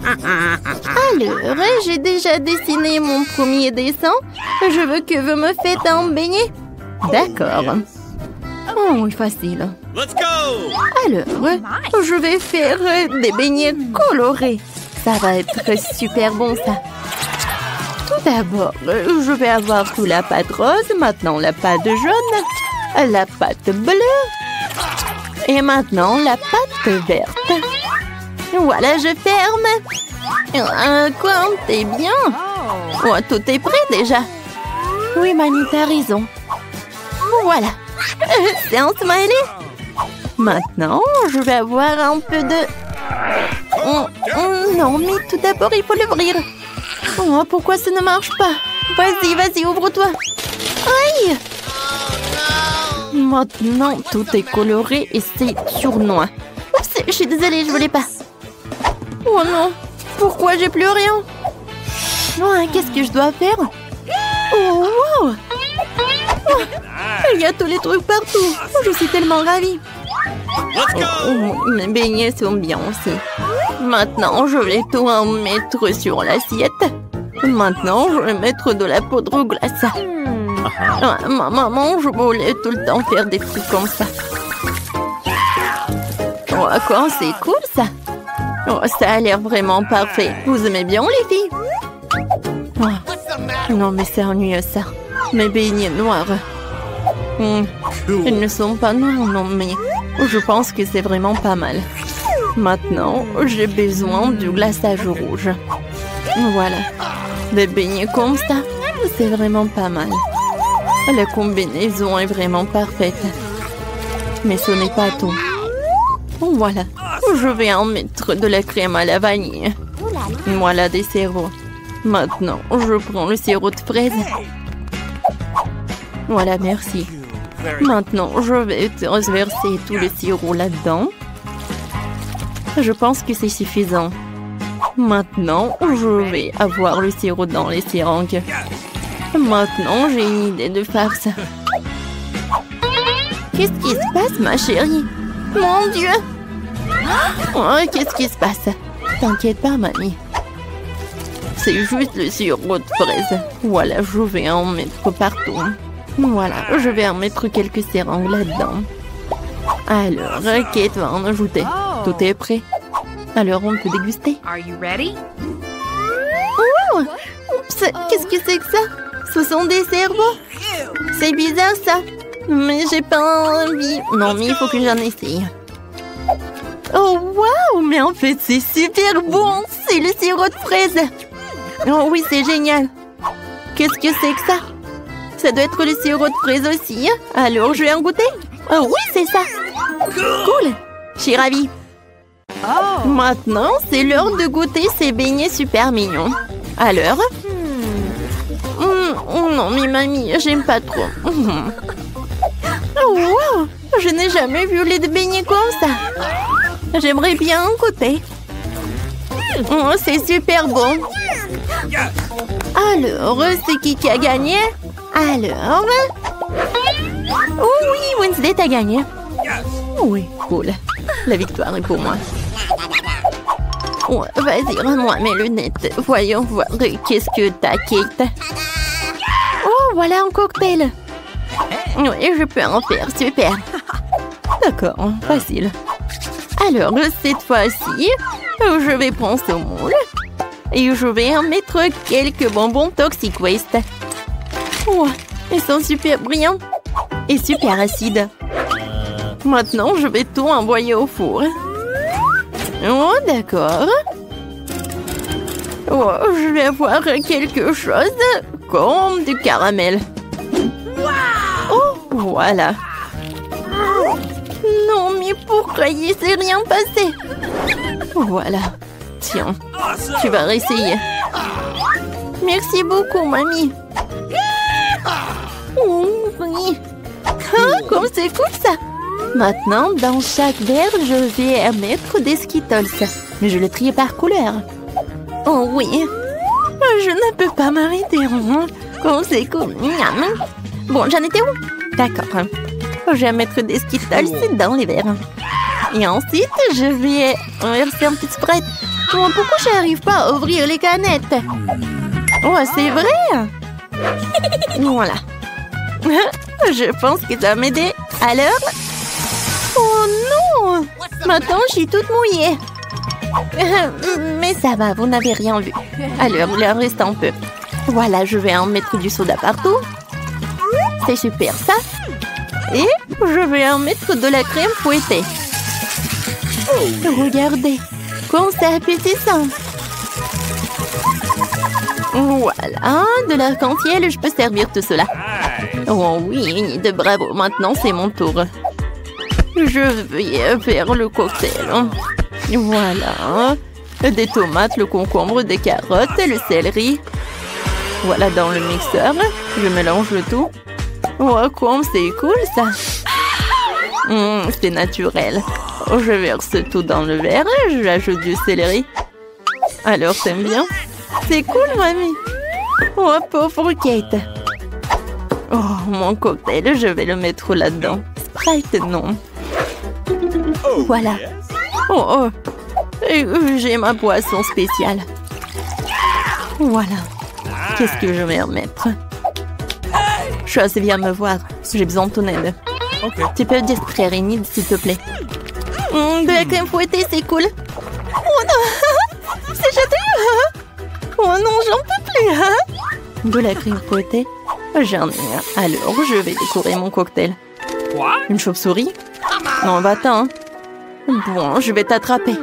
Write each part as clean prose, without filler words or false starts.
Alors, j'ai déjà dessiné mon premier dessin. Je veux que vous me faites un beignet. D'accord. Oh, oui, facile. Alors, je vais faire des beignets colorés. Ça va être super bon, ça. Tout d'abord, je vais avoir toute la pâte rose, maintenant la pâte jaune, la pâte bleue et maintenant la pâte verte. Voilà, je ferme. Quoi, t'es bien? Oh, tout est prêt déjà. Oui, mamie, t'as raison. Voilà. C'est un smiley. Maintenant, je vais avoir un peu de... non, mais tout d'abord, il faut l'ouvrir. Oh, pourquoi ça ne marche pas? Vas-y, vas-y, ouvre-toi. Aïe! Maintenant, tout est coloré et c'est sournois. Oups, je suis désolée, je voulais pas. Oh non, pourquoi j'ai plus rien? Oh, qu'est-ce que je dois faire? Oh, wow! Oh, il y a tous les trucs partout. Oh, je suis tellement ravie. Mes beignets sont bien aussi. Maintenant, je vais tout en mettre sur l'assiette. Maintenant, je vais mettre de la poudre glace. Ma maman, je voulais tout le temps faire des trucs comme ça. Oh, quoi, c'est cool ça. Oh, ça a l'air vraiment parfait. Vous aimez bien les filles? Oh. Non, mais c'est ennuyeux ça. Mes beignets noirs. Ils ne sont pas noirs, non, mais je pense que c'est vraiment pas mal. Maintenant, j'ai besoin du glaçage rouge. Voilà. Des beignets comme ça, c'est vraiment pas mal. La combinaison est vraiment parfaite. Mais ce n'est pas tout. Voilà. Je vais en mettre de la crème à la vanille. Voilà des sirops. Maintenant, je prends le sirop de fraise. Voilà, merci. Maintenant, je vais transverser tout le sirop là-dedans. Je pense que c'est suffisant. Maintenant, je vais avoir le sirop dans les seringues. Maintenant, j'ai une idée de farce. Qu'est-ce qui se passe, ma chérie? Mon Dieu! Oh, qu'est-ce qui se passe? T'inquiète pas, mamie. C'est juste le sirop de fraise. Voilà, je vais en mettre partout. Voilà, je vais en mettre quelques seringues là-dedans. Alors, Kate va en ajouter. Tout est prêt. Alors, on peut déguster. Oh! Oups! Qu'est-ce que c'est que ça? Ce sont des cerveaux? C'est bizarre, ça. Mais j'ai pas envie. Non, mais il faut que j'en essaye. Oh, waouh! Mais en fait, c'est super bon! C'est le sirop de fraise! Oh oui, c'est génial! Qu'est-ce que c'est que ça? Ça doit être le sirop de fraise aussi. Alors, je vais en goûter? Oh oui, c'est ça! Cool! Je suis ravie! Maintenant, c'est l'heure de goûter ces beignets super mignons. Alors? Non, mais mamie, j'aime pas trop. Oh, wow! Je n'ai jamais vu les beignets comme ça. J'aimerais bien en goûter. Oh, c'est super bon. Alors, c'est qui a gagné? Alors? Oh oui, Wednesday, t'as gagné. Oui, cool. La victoire est pour moi. Oh, vas-y, rends-moi mes lunettes. Voyons voir qu'est-ce que t'as, Kate. Oh, voilà un cocktail. Oui, je peux en faire, super. D'accord, facile. Alors, cette fois-ci, je vais prendre ce moule et je vais en mettre quelques bonbons Toxic Waste. Oh, ils sont super brillants et super acides. Maintenant, je vais tout envoyer au four. Oh, d'accord. Oh, je vais avoir quelque chose comme du caramel. Oh, voilà. Non, mais pourquoi il s'est rien passé? Voilà. Tiens, tu vas réessayer. Merci beaucoup, mamie. Oh, oui. Ah, comme c'est cool, ça. Maintenant, dans chaque verre, je vais mettre des Skittles. Mais je les trie par couleur. Oh oui. Je ne peux pas m'arrêter. Comme c'est cool. Bon, j'en étais où? D'accord. Je vais mettre des Skittles dans les verres. Et ensuite, je vais verser un petit Sprite. Oh, pourquoi j'arrive pas à ouvrir les canettes? Oh, c'est vrai? Voilà. Je pense que ça va m'aider. Alors? Oh non! Maintenant, je suis toute mouillée. Mais ça va, vous n'avez rien vu. Alors, il en reste un peu. Voilà, je vais en mettre du soda partout. C'est super, ça. Et je vais en mettre de la crème fouettée. Regardez, comme c'est appétissant. Voilà, de l'arc-en-ciel, je peux servir tout cela. Oh oui, de bravo, maintenant c'est mon tour. Je vais faire le cocktail. Voilà, des tomates, le concombre, des carottes, le céleri. Voilà dans le mixeur, je mélange le tout. Oh, comme c'est cool ça. C'est naturel. Je verse tout dans le verre, j'ajoute du céleri. Alors, t'aimes bien? C'est cool, mamie. Oh, pauvre Kate. Oh, mon cocktail, je vais le mettre là-dedans. Sprite, non. Voilà. Oh, j'ai ma boisson spéciale. Voilà. Qu'est-ce que je vais en mettre? Chose, viens me voir. J'ai besoin de ton aide. Tu peux distraire Enid, s'il te plaît. De la crème fouettée, c'est cool. Oh non! C'est jeté! Oh non, j'en peux plus! De la crème fouettée? J'en ai un. Alors, je vais décorer mon cocktail. Une chauve-souris? Non, va-t'en. Bon, je vais t'attraper.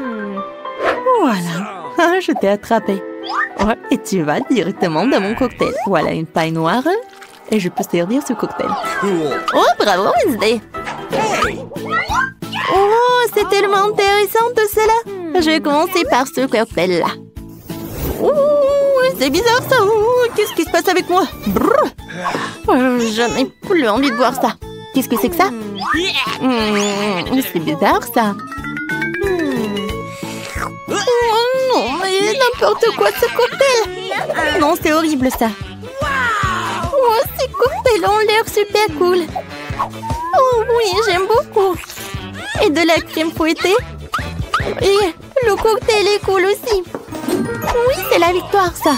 Voilà. Je t'ai attrapé. Ouais, et tu vas directement dans mon cocktail. Voilà une paille noire. Et je peux servir ce cocktail. Oh, bravo, Wednesday! Oh, c'est tellement intéressant tout cela. Je vais commencer par ce cocktail-là. Oh, c'est bizarre ça. Oh, qu'est-ce qui se passe avec moi? Je n'ai plus envie de voir ça. Qu'est-ce que c'est que ça? C'est bizarre ça. Oh non, mais n'importe quoi ce cocktail. Non, c'est horrible ça. Oh, ces cocktails ont l'air super cool. Oh oui, j'aime beaucoup. Et de la crème fouettée. Et le cocktail est cool aussi. Oui, c'est la victoire, ça.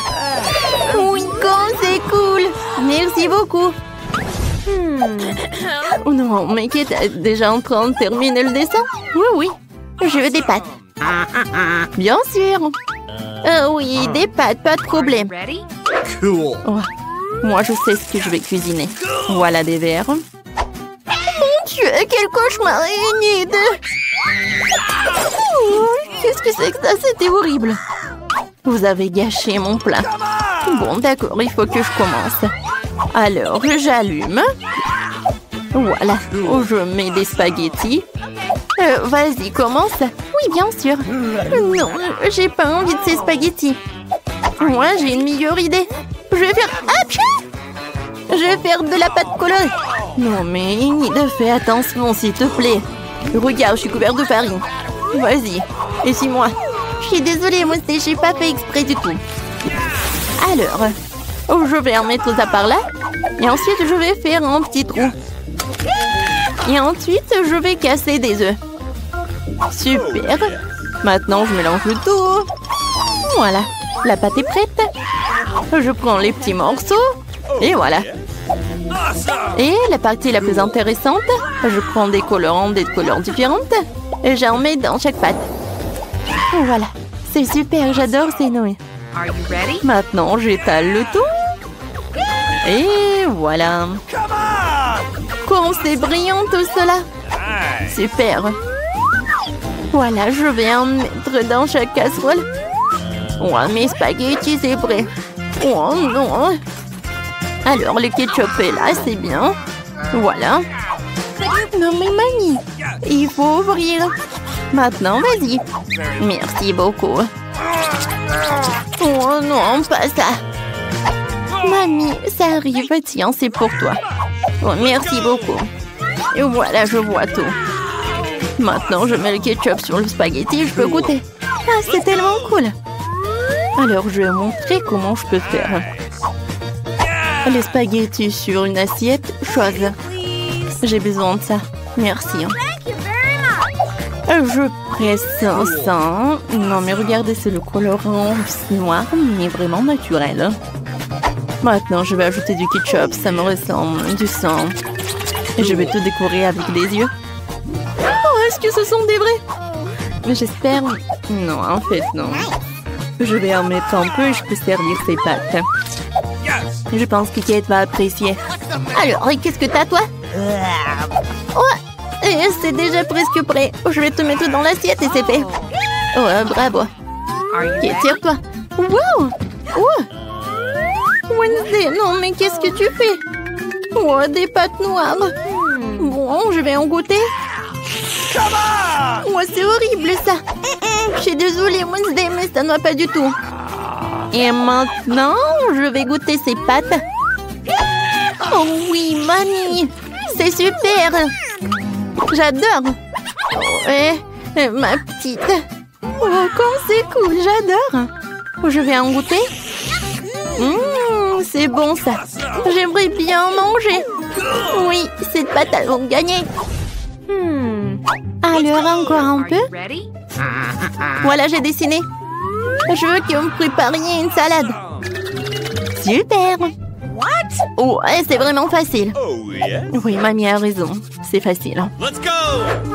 Oui, comme c'est cool. Merci beaucoup. Oh non, mais Kate est déjà en train de terminer le dessin? Oui, je veux des pâtes. Bien sûr. Oui, des pâtes, pas de problème. Cool. Oh, moi, je sais ce que je vais cuisiner. Voilà des verres. Mon Dieu, quel cauchemar, Enid! Oh, qu'est-ce que c'est que ça? C'était horrible. Vous avez gâché mon plat. Bon, d'accord, il faut que je commence. Alors, j'allume. Voilà, je mets des spaghettis. Vas-y, commence. Oui, bien sûr. Non, j'ai pas envie de ces spaghettis. Moi, j'ai une meilleure idée. Je vais faire... Je vais faire de la pâte colorée. Non, mais Enid, fais attention, s'il te plaît. Regarde, je suis couverte de farine. Vas-y, essuie-moi. Je suis désolée, moi, j'ai pas fait exprès du tout. Alors, je vais en mettre ça par là. Et ensuite, je vais faire un petit trou. Et ensuite, je vais casser des œufs. Super. Maintenant, je mélange le tout. Voilà, la pâte est prête. Je prends les petits morceaux. Et voilà. Et la partie la plus intéressante, je prends des colorants des couleurs différentes. Et j'en mets dans chaque pâte. Voilà, c'est super, j'adore ces nouilles. Maintenant, j'étale le tout. Et voilà. Comme c'est brillant tout cela. Super. Voilà, je vais en mettre dans chaque casserole. Oh, mes spaghettis, c'est prêt. Oh non. Alors, le ketchup est là, c'est bien. Voilà. Non mais mamie, il faut ouvrir. Maintenant, vas-y. Merci beaucoup. Oh non, pas ça. Mamie, ça arrive. Tiens, c'est pour toi. Oh, merci beaucoup. Et voilà, je vois tout. Maintenant, je mets le ketchup sur le spaghetti et je peux goûter. Ah, c'est tellement cool. Alors, je vais montrer comment je peux faire. Les spaghettis sur une assiette, chose. J'ai besoin de ça. Merci. Je Pressant ça. Non, mais regardez, c'est le colorant noir, mais vraiment naturel. Maintenant, je vais ajouter du ketchup. Ça me ressemble du sang. Et je vais tout décorer avec des yeux. Oh, est-ce que ce sont des vrais? Mais j'espère... Non, en fait, non. Je vais en mettre un peu et je peux servir ces pâtes. Je pense que Kate va apprécier. Alors, qu'est-ce que t'as, toi? Ouais, et c'est déjà presque prêt. Je vais te mettre dans l'assiette et c'est fait. Ouais, bravo. Ok, tire-toi. Wow! Oh! Wednesday, non, mais qu'est-ce que tu fais? Oh, des pâtes noires. Bon, je vais en goûter. Oh, c'est horrible, ça. Je suis désolée, Wednesday, mais ça ne va pas du tout. Et maintenant, je vais goûter ces pâtes. Oh oui, mamie, c'est super. J'adore. Ouais, ma petite. Oh, comme c'est cool, j'adore. Je vais en goûter. C'est bon, ça. J'aimerais bien manger. Oui, cette pâte, elles vont gagner. Alors, encore un peu. Voilà, j'ai dessiné. Je veux que vous me prépariez une salade. Super. Oh, c'est vraiment facile. Oui, mamie a raison. C'est facile.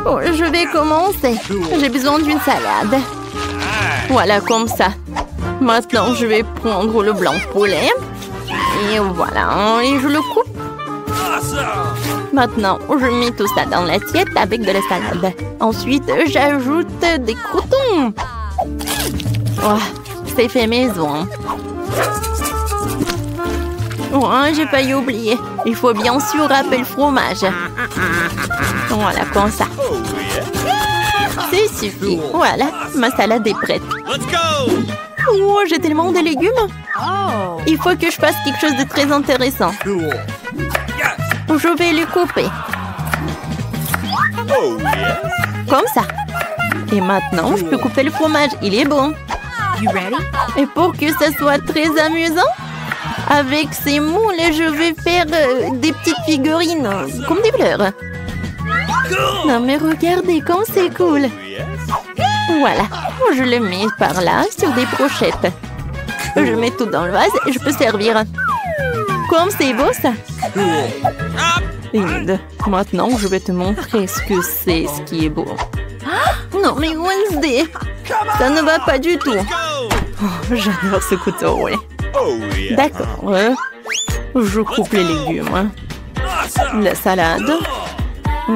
Oh, je vais commencer. J'ai besoin d'une salade. Voilà, comme ça. Maintenant, je vais prendre le blanc de poulet. Et voilà, et je le coupe. Maintenant, je mets tout ça dans l'assiette avec de la salade. Ensuite, j'ajoute des croûtons. Oh, c'est fait maison. Oh, j'ai failli oublier. Il faut bien sûr râper le fromage. Voilà, comme ça. C'est suffit. Voilà, ma salade est prête. Oh, j'ai tellement de légumes. Il faut que je fasse quelque chose de très intéressant. Je vais les couper. Comme ça. Et maintenant, je peux couper le fromage. Il est bon. Et pour que ça soit très amusant, avec ces moules, je vais faire des petites figurines, comme des fleurs. Non mais regardez comme c'est cool. Voilà, je le mets par là, sur des brochettes. Je mets tout dans le vase et je peux servir. Comme c'est beau ça. Linda, maintenant je vais te montrer ce que c'est, ce qui est beau. Non mais Wednesday, ça ne va pas du tout. Oh, j'adore ce couteau, oui. D'accord, je coupe les légumes, la salade,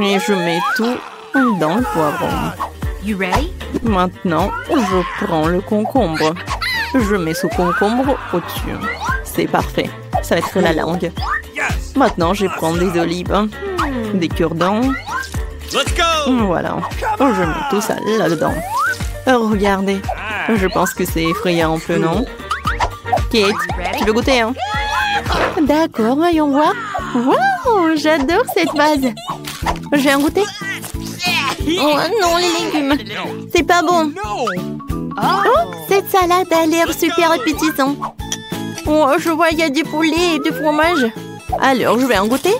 et je mets tout dans le poivron. Maintenant, je prends le concombre. Je mets ce concombre au-dessus. C'est parfait, ça va être la langue. Maintenant, je prends des olives, des cure-dents. Voilà, je mets tout ça là-dedans. Regardez, je pense que c'est effrayant un peu, non? Kate, tu veux goûter, hein? D'accord, voyons voir. Wow, j'adore cette vase. Je vais en goûter. Oh non, les légumes. C'est pas bon. Oh, cette salade a l'air super appétissante. Oh, je vois, il y a du poulet et du fromage. Alors, je vais en goûter.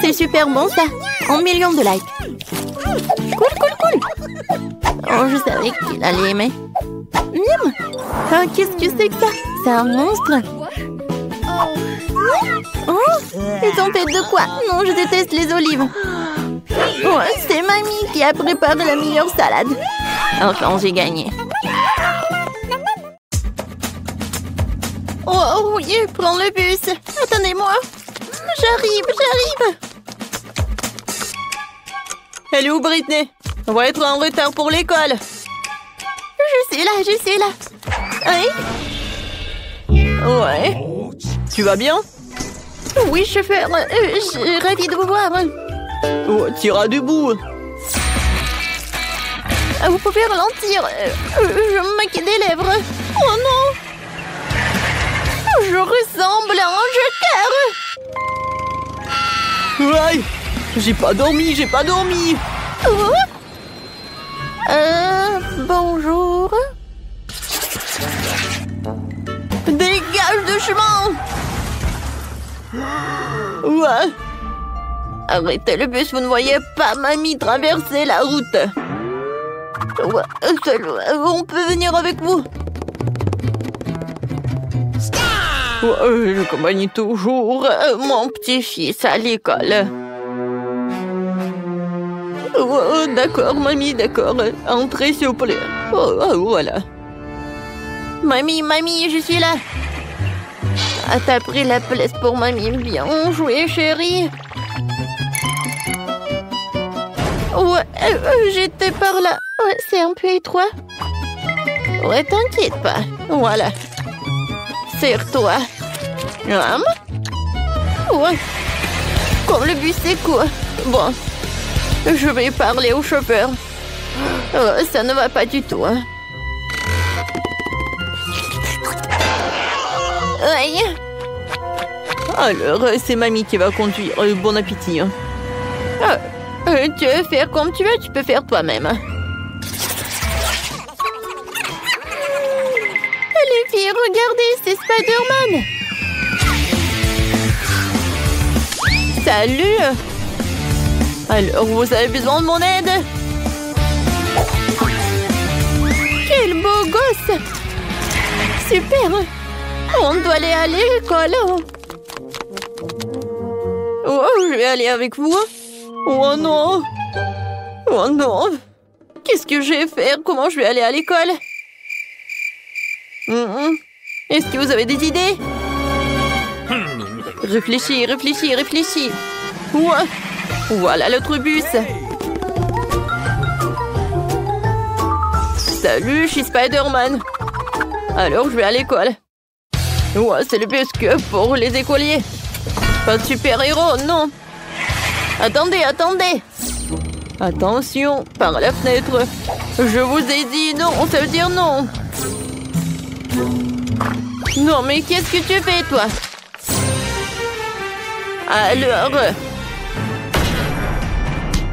C'est super bon, ça. 1 million de likes. Cool. Oh, je savais qu'il allait aimer. Miam. Ah, qu'est-ce que c'est que ça? C'est un monstre. Oh, ils ont fait de quoi? Non, je déteste les olives. Oh, c'est mamie qui a préparé la meilleure salade. Enfin, j'ai gagné. Oh oui, prends le bus. Attendez-moi. J'arrive. Elle est où, Britney? On va être en retard pour l'école. Je suis là. Oui? Ouais. Tu vas bien? Oui, chauffeur. Je suis ravie de vous voir. Oh, t'iras debout. Vous pouvez ralentir. Je me maquille des lèvres. Oh non! Je ressemble à un joker. Aïe! J'ai pas dormi. Oh. Bonjour. Dégage de chemin. Ouais. Arrêtez le bus, vous ne voyez pas mamie traverser la route. Ouais, on peut venir avec vous. Ouais, j'accompagne toujours mon petit-fils à l'école. Ouais, d'accord, mamie, d'accord. Entrez, s'il vous plaît. Voilà. Mamie, je suis là. Ah, t'as pris la place pour mamie. Bien joué, chérie. Ouais, j'étais par là. Ouais, c'est un peu étroit. Ouais, t'inquiète pas. Voilà. Serre-toi. Ouais. Comme le bus est court. Bon. Je vais parler au chauffeur. Oh, ça ne va pas du tout. Hein. Aïe. Alors, c'est mamie qui va conduire. Bon appétit. Hein. Tu veux faire comme tu veux, tu peux faire toi-même. Les filles, regardez, c'est Spider-Man. Salut. Alors, vous avez besoin de mon aide? Quel beau gosse. Super. On doit aller à l'école. Oh, je vais aller avec vous. Oh non. Oh non. Qu'est-ce que je vais faire? Comment je vais aller à l'école? Est-ce que vous avez des idées? Réfléchis. Ouais. Voilà l'autre bus. Salut, je suis Spider-Man. Alors, je vais à l'école. Ouais, c'est le bus que pour les écoliers. Pas de super-héros, non. Attendez. Attention, par la fenêtre. Je vous ai dit non, ça veut dire non. Non, mais qu'est-ce que tu fais, toi? Alors...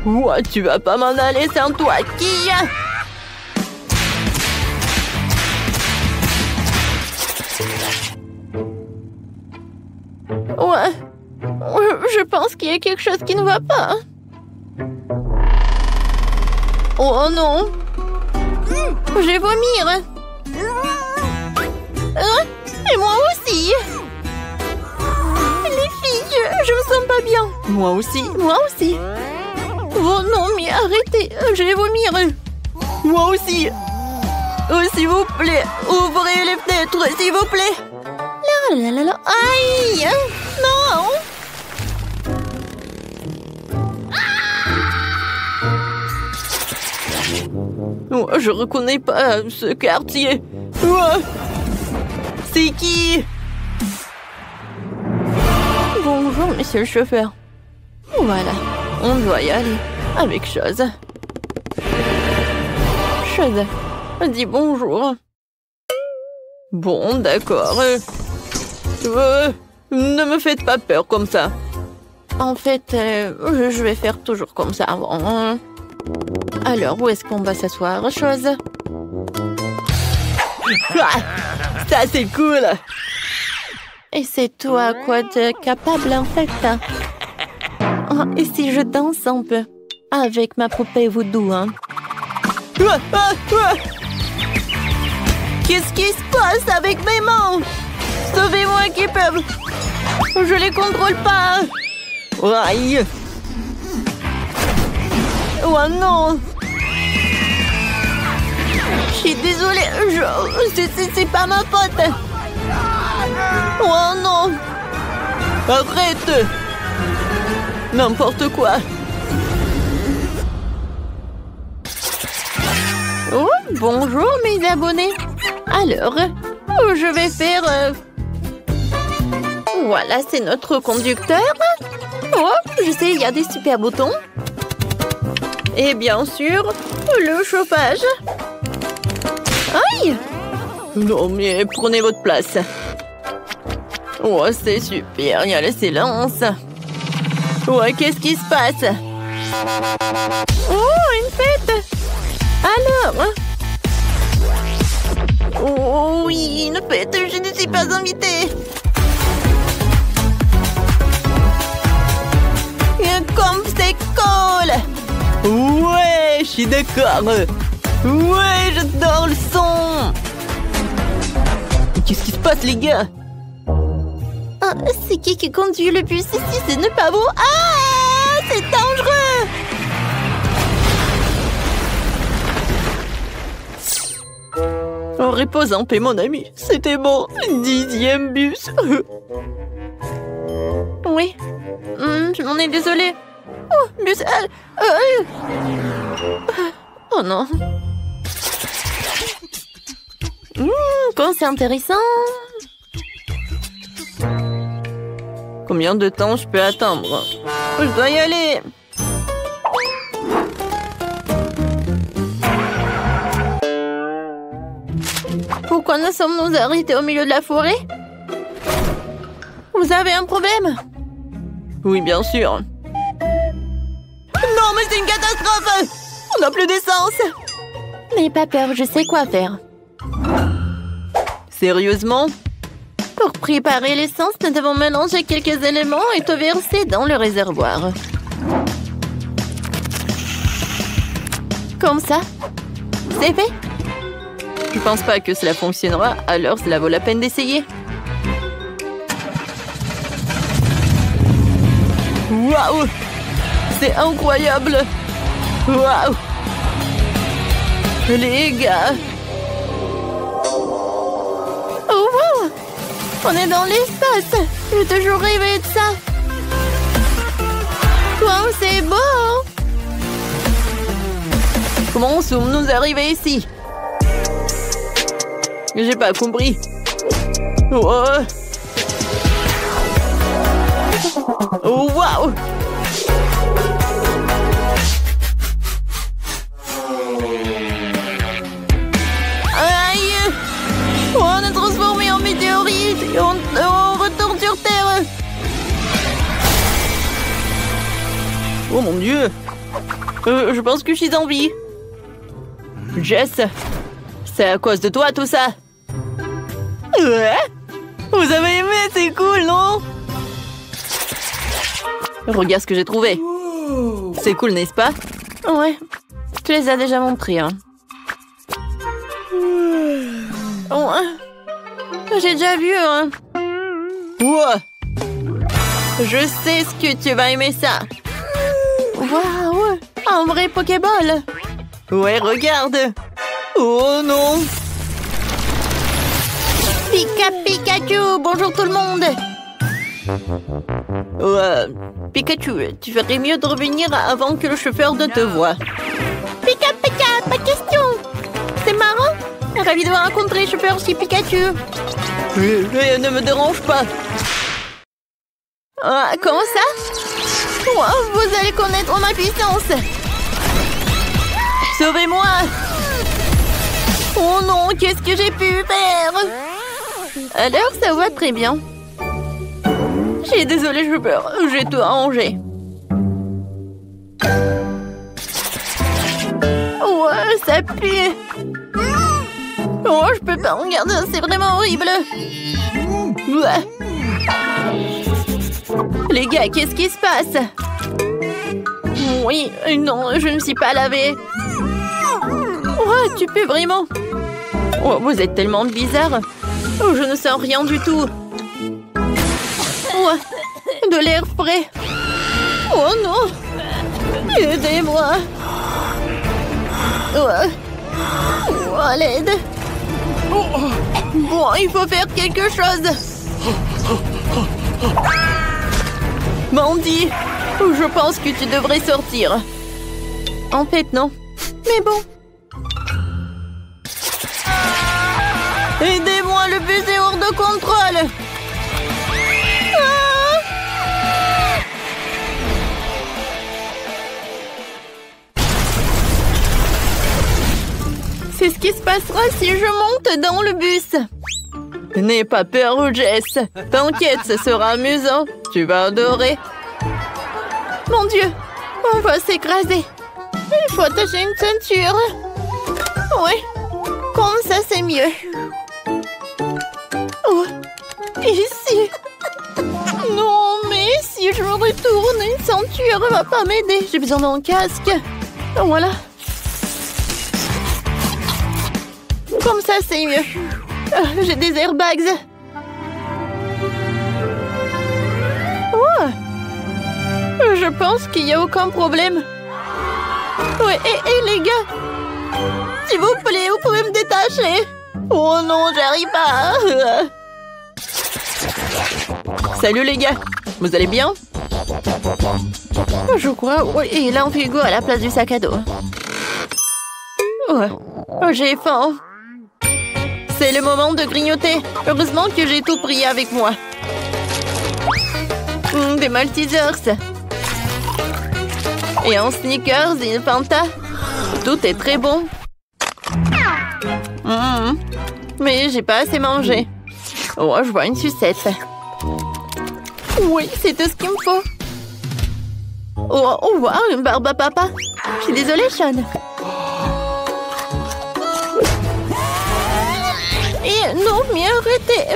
Ouais, tu vas pas m'en aller sans toi, qui? Ouais, je pense qu'il y a quelque chose qui ne va pas. Oh non. Je vais vomir. Et moi aussi. Les filles, je me sens pas bien. Moi aussi. Oh non, mais arrêtez, je vais vomir. Moi aussi. Oh, s'il vous plaît, ouvrez les fenêtres, s'il vous plaît. Là. Aïe. Non. Oh, je reconnais pas ce quartier. Oh. C'est qui? Bonjour, monsieur le chauffeur. Voilà, on doit y aller avec Chose. Chose, dis bonjour. Bon, d'accord. Ne me faites pas peur comme ça. En fait, je vais faire toujours comme ça avant. Alors, où est-ce qu'on va s'asseoir, Chose? Ça, c'est cool. Et c'est toi, quoi de capable, en fait? Et si je danse un peu avec ma poupée voodoo, hein? Qu'est-ce qui se passe avec mes mains? Sauvez-moi, Keeper. Je les contrôle pas. Aïe. Oh non. Je suis désolée. C'est pas ma faute. Oh non. Arrête. N'importe quoi. Oh, bonjour mes abonnés. Alors, je vais faire... Voilà, c'est notre conducteur. Oh, je sais, il y a des super boutons. Et bien sûr, le chauffage. Aïe! Non, mais prenez votre place. Oh, c'est super, il y a le silence. Ouais, qu'est-ce qui se passe? Oh, une fête! Alors? Oh oui, une fête, je ne suis pas invitée. Quoi? Comme c'est cool! Ouais, je suis d'accord. Ouais, j'adore le son. Qu'est-ce qui se passe, les gars? Ah, c'est qui conduit le bus ici? C'est ne pas beau. Ah! C'est dangereux! En repose en paix, mon ami. C'était mon 10e bus. Oui. Je m'en ai désolée. Oh, bus... Oh non. Quand c'est intéressant. Combien de temps je peux attendre? Je dois y aller. Pourquoi nous sommes-nous arrêtés au milieu de la forêt? Vous avez un problème? Oui, bien sûr. Non, mais c'est une catastrophe! On n'a plus d'essence! N'aie pas peur, je sais quoi faire. Sérieusement? Pour préparer l'essence, nous devons mélanger quelques éléments et tout verser dans le réservoir. Comme ça. C'est fait? Je pense pas que cela fonctionnera, alors cela vaut la peine d'essayer. Waouh! C'est incroyable! Waouh! Les gars! Oh wow! On est dans l'espace! J'ai toujours rêvé de ça! Wow, c'est beau! Comment sommes-nous arrivés ici? J'ai pas compris. Oh, oh waouh! Aïe! On est transformé en météorite et on retourne sur Terre. Oh mon Dieu! Je pense que je suis en vie. Jess, c'est à cause de toi tout ça. Ouais? Vous avez aimé, c'est cool, non? Regarde ce que j'ai trouvé. C'est cool, n'est-ce pas? Ouais, tu les as déjà montrés, hein. Oh, j'ai déjà vu, hein. Wow. Je sais ce que tu vas aimer ça. Waouh! Un vrai Pokéball! Ouais, regarde! Oh non! Pikachu! Bonjour tout le monde! Pikachu, tu ferais mieux de revenir avant que le chauffeur ne te voie. Pika, pas de question! C'est marrant! Ravi de vous rencontrer, chauffeur chez Pikachu! Ne me dérange pas! Ah, comment ça? Wow, vous allez connaître ma puissance! Sauvez-moi! Oh non, qu'est-ce que j'ai pu faire? Alors, ça va très bien. J'ai désolé, j'ai peur. J'ai tout arrangé. Ouais, ça pue. Oh, je peux pas regarder, c'est vraiment horrible. Ouais. Les gars, qu'est-ce qui se passe? Oui, non, je ne suis pas lavée. Oh, tu peux vraiment? Oh, vous êtes tellement bizarre. Oh, je ne sens rien du tout. Oh, de l'air frais. Oh non! Aidez-moi! Oh, à l'aide! Bon, il faut faire quelque chose! Mandy, je pense que tu devrais sortir. En fait, non. Mais bon. Aidez-moi, le bus est hors de contrôle. Ah! C'est ce qui se passera si je monte dans le bus. N'aie pas peur, Jess. T'inquiète, ce sera amusant. Tu vas adorer. Mon Dieu, on va s'écraser. Il faut attacher une ceinture. Oui, comme ça c'est mieux. Oh, ici. Non, mais si je me retourne. tourne. Une ceinture va pas m'aider. J'ai besoin d'un casque. Voilà. Comme ça, c'est mieux. J'ai des airbags. Oh. Je pense qu'il n'y a aucun problème. Ouais, et les gars, s'il vous plaît, vous pouvez me détacher. Oh non, j'arrive pas. Salut les gars, vous allez bien? Je crois, oui, et là un frigo à la place du sac à dos. Ouais. J'ai faim. C'est le moment de grignoter. Heureusement que j'ai tout pris avec moi. Des Maltesers. Et un Snickers et une Fanta. Tout est très bon. Mais j'ai pas assez mangé. Oh, je vois une sucette. Oui, c'est tout ce qu'il me faut. Oh, wow, une barbe à papa. Je suis désolée, Sean. Et non, mais arrêtez.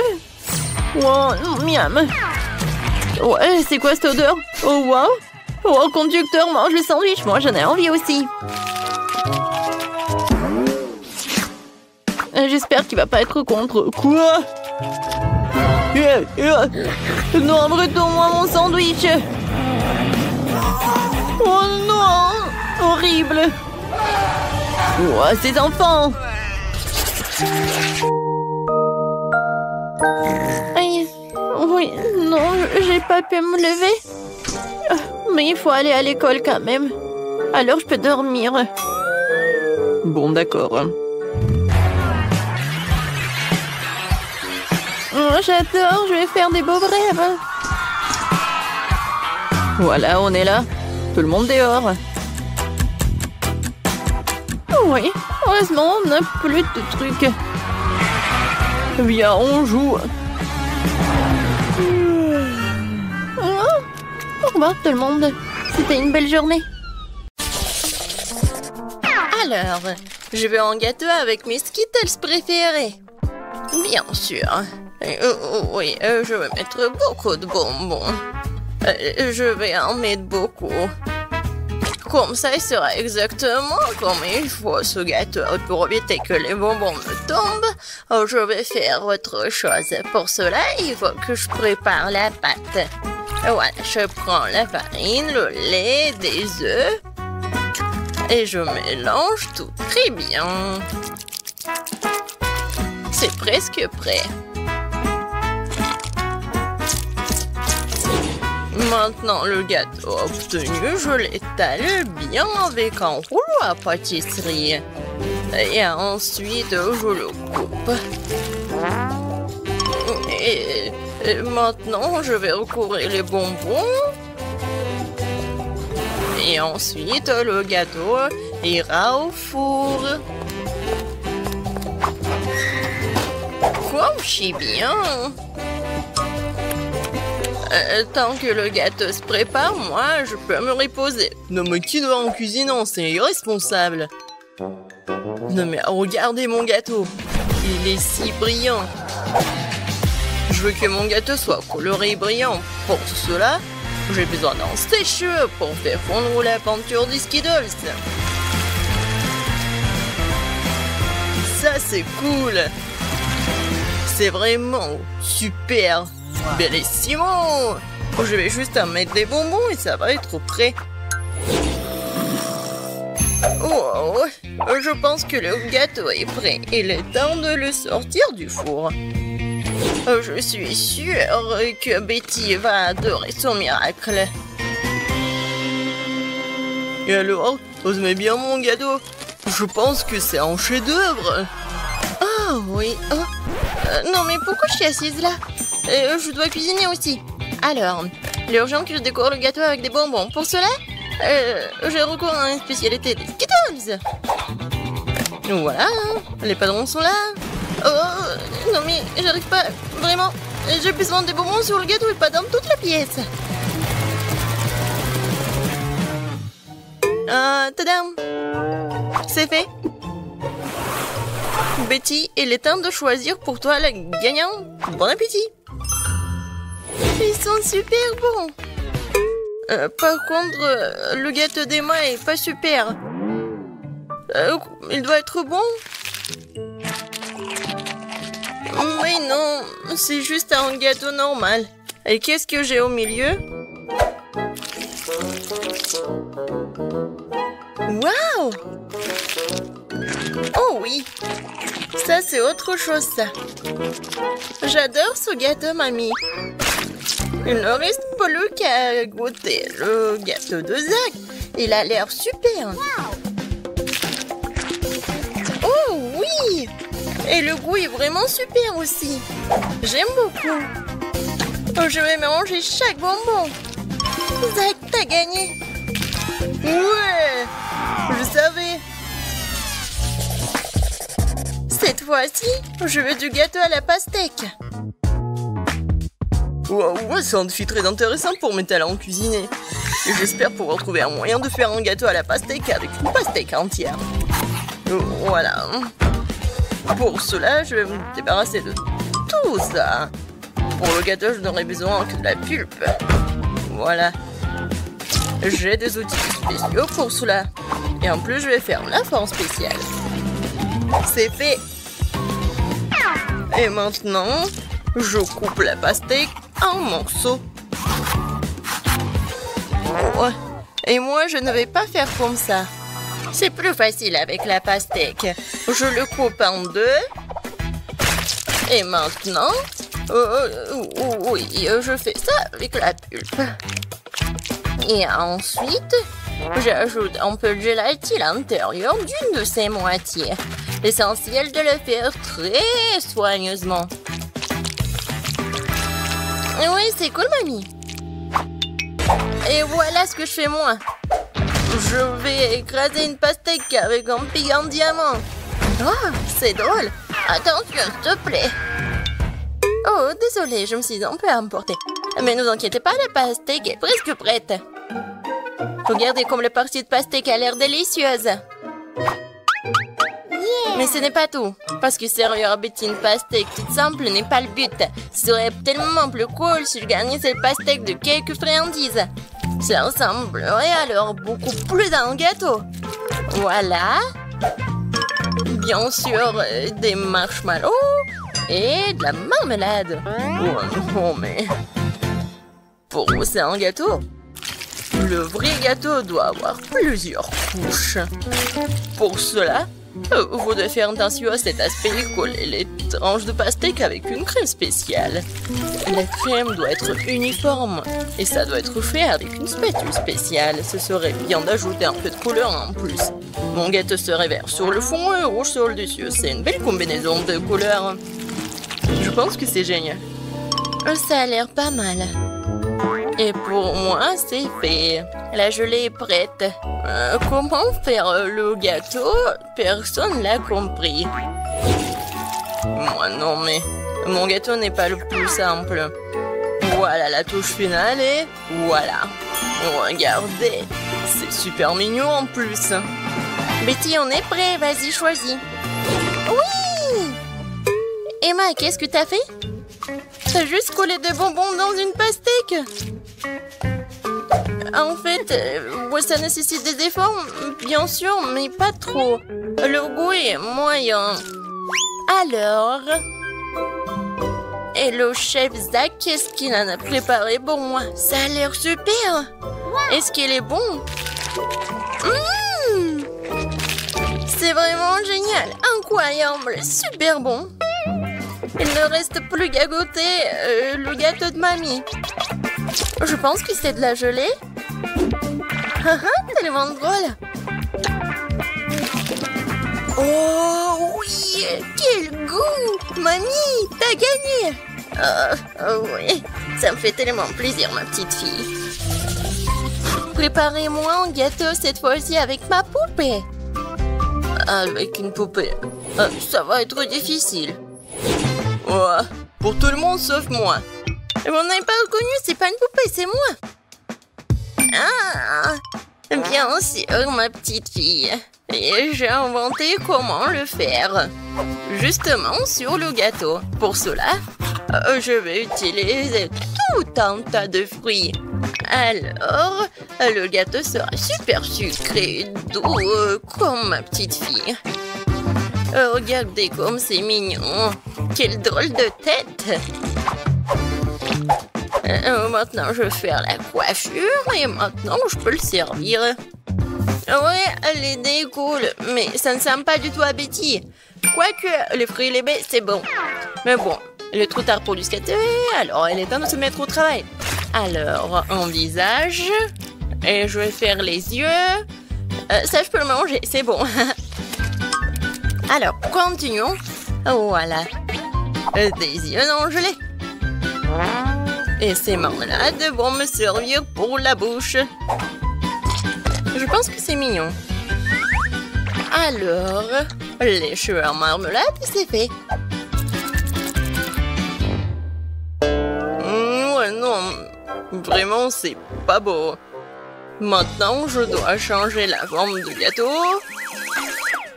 Oh, miam. Ouais, c'est quoi cette odeur? Oh, wow. Oh, le conducteur mange le sandwich. Moi, j'en ai envie aussi. J'espère qu'il va pas être contre. Quoi? Non, retourne-moi mon sandwich. Oh non! Horrible. Oh, ces enfants. Aïe. Oui, non, j'ai pas pu me lever. Mais il faut aller à l'école quand même. Alors je peux dormir. Bon, d'accord. Oh, j'adore, je vais faire des beaux rêves. Voilà, on est là. Tout le monde dehors. Oui, heureusement, on n'a plus de trucs. Viens, on joue. Au revoir tout le monde. C'était une belle journée. Alors, je veux un gâteau avec mes Skittles préférés. Bien sûr. Oui, je vais mettre beaucoup de bonbons. Je vais en mettre beaucoup. Comme ça, il sera exactement comme il faut ce gâteau. Pour éviter que les bonbons me tombent, je vais faire autre chose. Pour cela, il faut que je prépare la pâte. Voilà, je prends la farine, le lait, des œufs et je mélange tout très bien. C'est presque prêt. Maintenant, le gâteau obtenu, je l'étale bien avec un rouleau à pâtisserie. Et ensuite, je le coupe. Et maintenant, je vais recouvrir les bonbons. Et ensuite, le gâteau ira au four. Comme je bien. Tant que le gâteau se prépare, moi, je peux me reposer. Non, mais qui doit en cuisinant? C'est irresponsable. Non, mais regardez mon gâteau. Il est si brillant. Je veux que mon gâteau soit coloré et brillant. Pour cela, j'ai besoin d'un sèche-cheveux pour faire fondre la peinture des Skittles. Ça, c'est cool. C'est vraiment super. Bellissimo. Je vais juste en mettre des bonbons et ça va être prêt. Oh, je pense que le gâteau est prêt. Il est temps de le sortir du four. Je suis sûre que Betty va adorer son miracle. Et alors, vous aimez bien mon gâteau? Je pense que c'est un chef-d'œuvre. Ah oui. Non mais pourquoi je suis assise là? Je dois cuisiner aussi. Alors, l'urgent que je décore le gâteau avec des bonbons. Pour cela, j'ai recours à une spécialité des Skittles. Voilà, les padrons sont là. Oh, non mais j'arrive pas, vraiment. J'ai besoin des bonbons sur le gâteau et pas dans toute la pièce. Tadam! C'est fait. Betty, il est temps de choisir pour toi la gagnante. Bon appétit! Ils sont super bons. Par contre, le gâteau d'Emma est pas super. Il doit être bon. Mais non, c'est juste un gâteau normal. Et qu'est-ce que j'ai au milieu? Waouh! Oh oui! Ça, c'est autre chose, ça. J'adore ce gâteau, mamie. Il ne reste plus qu'à goûter le gâteau de Zach. Il a l'air super. Oh oui! Et le goût est vraiment super aussi. J'aime beaucoup. Je vais manger chaque bonbon. Zach, t'as gagné. Ouais! Je savais. Cette fois-ci, je veux du gâteau à la pastèque. Ouais, c'est un défi très intéressant pour mes talents cuisinés. Et j'espère pouvoir trouver un moyen de faire un gâteau à la pastèque avec une pastèque entière. Voilà. Pour cela, je vais me débarrasser de tout ça. Pour le gâteau, je n'aurai besoin que de la pulpe. Voilà. J'ai des outils spéciaux pour cela. Et en plus, je vais faire la forme spéciale. C'est fait. Et maintenant, je coupe la pastèque en morceaux. Oh, et moi, je ne vais pas faire comme ça. C'est plus facile avec la pastèque. Je le coupe en deux. Et maintenant, oui, je fais ça avec la pulpe. Et ensuite, j'ajoute un peu de gélatine à l'intérieur d'une de ses moitiés. L'essentiel de le faire très soigneusement. Oui, c'est cool, mamie. Et voilà ce que je fais moi. Je vais écraser une pastèque avec un pic en diamant. Oh, c'est drôle. Attention, s'il te plaît. Oh, désolé, je me suis un peu emportée. Mais ne vous inquiétez pas, la pastèque est presque prête. Regardez comme la partie de pastèque a l'air délicieuse. Mais ce n'est pas tout. Parce que servir une pastèque toute simple n'est pas le but. Ce serait tellement plus cool si je gagnais cette pastèque de quelques friandises. Ça ressemblerait alors beaucoup plus à un gâteau. Voilà. Bien sûr, des marshmallows et de la marmelade. Oh non, mais... Pour vous, c'est un gâteau. Le vrai gâteau doit avoir plusieurs couches. Pour cela, vous devez faire attention à cet aspect et coller les tranches de pastèque avec une crème spéciale. La crème doit être uniforme et ça doit être fait avec une spatule spéciale. Ce serait bien d'ajouter un peu de couleur en plus. Mon gâteau serait vert sur le fond et rouge sur le dessus. C'est une belle combinaison de couleurs. Je pense que c'est génial. Ça a l'air pas mal. Et pour moi, c'est fait. La gelée est prête. Comment faire le gâteau? Personne l'a compris. Moi non, mais mon gâteau n'est pas le plus simple. Voilà la touche finale et voilà. Regardez, c'est super mignon en plus. Betty, on est prêt. Vas-y, choisis. Oui! Emma, qu'est-ce que t'as fait? T'as juste collé des bonbons dans une pastèque. En fait, ça nécessite des efforts, bien sûr, mais pas trop. Le goût est moyen. Alors... Et le chef Zach, qu'est-ce qu'il en a préparé pour moi? Ça a l'air super. Est-ce qu'il est bon? C'est vraiment génial, incroyable, super bon. Il ne reste plus qu'à goûter le gâteau de mamie. Je pense que c'est de la gelée. Tellement drôle. Oh oui, quel goût! Mamie, t'as gagné! Oui, ça me fait tellement plaisir, ma petite fille. Préparez-moi un gâteau cette fois-ci avec ma poupée. Avec une poupée, ça va être difficile. Ouais, pour tout le monde sauf moi. Vous n'avez pas reconnu, c'est pas une poupée, c'est moi. Ah, bien sûr, ma petite fille. Et j'ai inventé comment le faire. Justement sur le gâteau. Pour cela, Je vais utiliser tout un tas de fruits. Alors, le gâteau sera super sucré et doux comme ma petite fille. Regardez comme c'est mignon. Quelle drôle de tête. Maintenant, je vais faire la coiffure et maintenant, je peux le servir. Ouais, l'idée est cool, mais ça ne semble pas du tout appétit. Quoique, les fruits et les baies, c'est bon. Mais bon, il est trop tard pour du skater, alors il est temps de se mettre au travail. Alors, un visage, et je vais faire les yeux. Ça, je peux le manger, c'est bon. Alors, continuons. Voilà. Des yeux non gelés. Et ces marmelades vont me servir pour la bouche. Je pense que c'est mignon. Alors, les cheveux en marmelade, c'est fait. Ouais, non. Vraiment, c'est pas beau. Maintenant, je dois changer la forme du gâteau.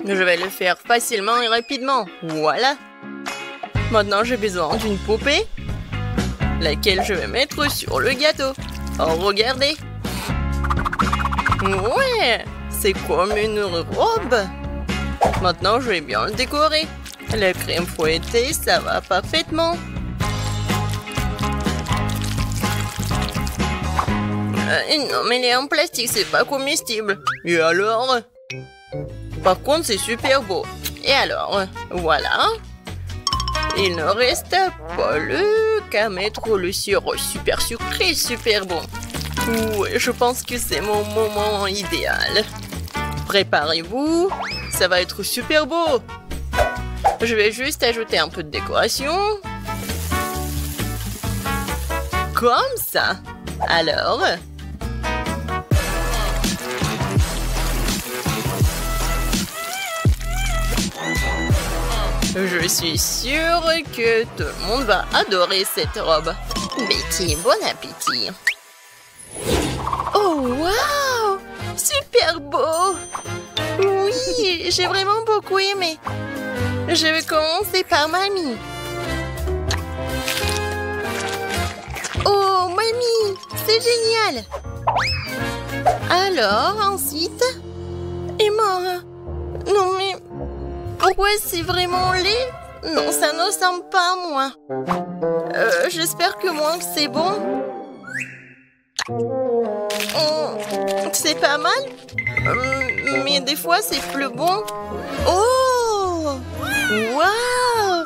Je vais le faire facilement et rapidement. Voilà. Maintenant, j'ai besoin d'une poupée, laquelle je vais mettre sur le gâteau. Oh, regardez. Ouais, c'est comme une robe. Maintenant, je vais bien le décorer. La crème fouettée, ça va parfaitement. Non, mais elle est en plastique, c'est pas comestible. Et alors? Par contre, c'est super beau. Et alors, voilà. Il ne reste pas qu'à mettre le sirop super sucré, super bon. Ouais, je pense que c'est mon moment idéal. Préparez-vous, ça va être super beau. Je vais juste ajouter un peu de décoration. Comme ça. Alors... Je suis sûre que tout le monde va adorer cette robe. Betty, bon appétit. Oh, waouh! Super beau! Oui, j'ai vraiment beaucoup aimé. Je vais commencer par mamie. Oh, mamie, c'est génial! Alors, ensuite... Et moi? Non, mais... Pourquoi c'est vraiment laid? Non, ça ne ressemble pas à moi. J'espère que moi, c'est bon. C'est pas mal. Mais des fois, c'est plus bon. Oh! Waouh!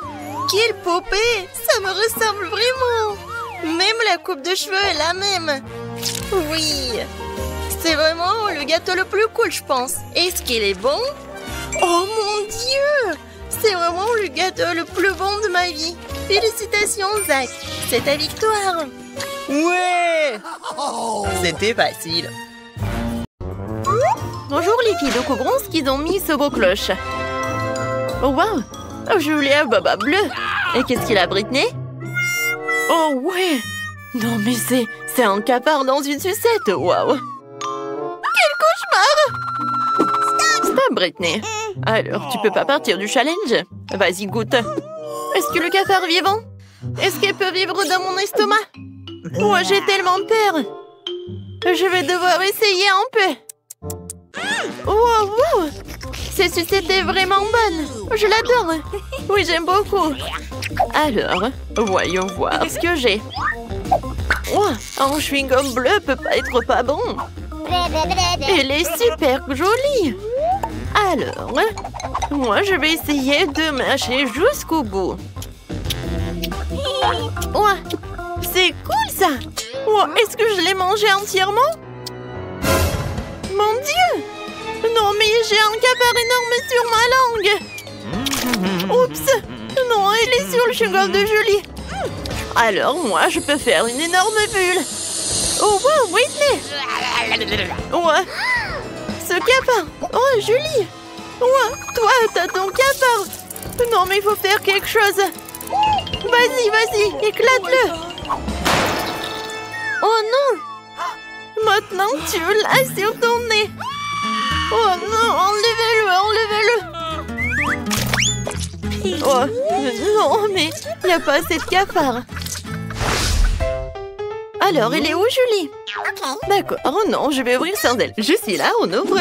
Quelle poupée! Ça me ressemble vraiment. Même la coupe de cheveux est la même. Oui. C'est vraiment le gâteau le plus cool, je pense. Est-ce qu'il est bon? Oh mon Dieu! C'est vraiment le gâteau le plus bon de ma vie. Félicitations, Zach. C'est ta victoire. Ouais! C'était facile. Bonjour les filles de Cobronce qui ont mis ce beau cloche. Oh wow! Julia Baba Bleu. Et qu'est-ce qu'il a, Britney? Oh ouais! Non mais c'est un cafard dans une sucette. Waouh! Quel cauchemar! Stop, Britney. Alors, tu peux pas partir du challenge? Vas-y, goûte. Est-ce que le cafard est vivant? Est-ce qu'elle peut vivre dans mon estomac? Oh, j'ai tellement peur. Je vais devoir essayer un peu. Oh, wow! Cette sucette est vraiment bonne. Je l'adore. Oui, j'aime beaucoup. Alors, voyons voir ce que j'ai. Oh, un chewing-gum bleu peut pas être pas bon. Elle est super jolie. Alors, moi, je vais essayer de mâcher jusqu'au bout. Oh, c'est cool, ça! Oh, est-ce que je l'ai mangé entièrement? Mon Dieu! Non, mais j'ai un cafard énorme sur ma langue! Oups! Non, elle est sur le chewing-gum de Julie. Alors, moi, je peux faire une énorme bulle. Oh, wow, Whitney! Ouais. Ce cafard! Oh, Julie! Ouais, toi, t'as ton cafard! Non, mais il faut faire quelque chose! Vas-y, éclate-le! Oh non! Maintenant, tu l'as sur ton nez! Oh non, enlevez-le! Oh, non, mais Il n'y a pas assez de cafards. Alors, elle est où, Julie? D'accord. Oh non, je vais ouvrir sans elle. Je suis là, on ouvre.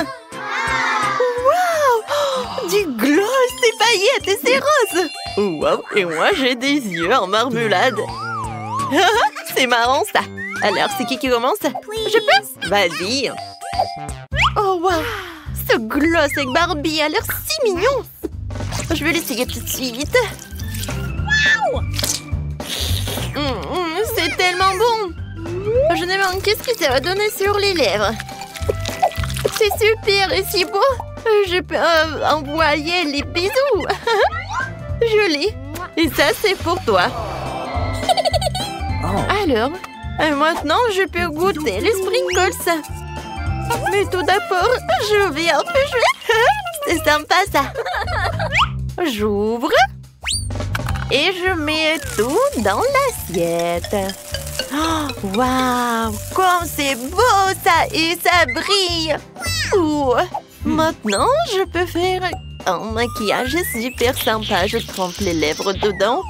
Waouh! Du gloss, des paillettes et c'est rose. Waouh! Et moi, j'ai des yeux en marmelade. C'est marrant, ça. Alors, c'est qui commence? Je peux? Vas-y. Oh, waouh! Ce gloss avec Barbie a l'air si mignon. Je vais l'essayer tout de suite. C'est tellement bon. Je me demande qu'est-ce que ça va donner sur les lèvres. C'est super et si beau. Je peux envoyer les bisous. Joli. Et ça, c'est pour toi. Alors, maintenant, je peux goûter les sprinkles. Mais tout d'abord, je vais un peu jouer. C'est sympa, ça. J'ouvre. Et je mets tout dans l'assiette. Oh, waouh! Comme c'est beau, ça! Et ça brille! Maintenant, je peux faire un maquillage super sympa. Je trempe les lèvres dedans.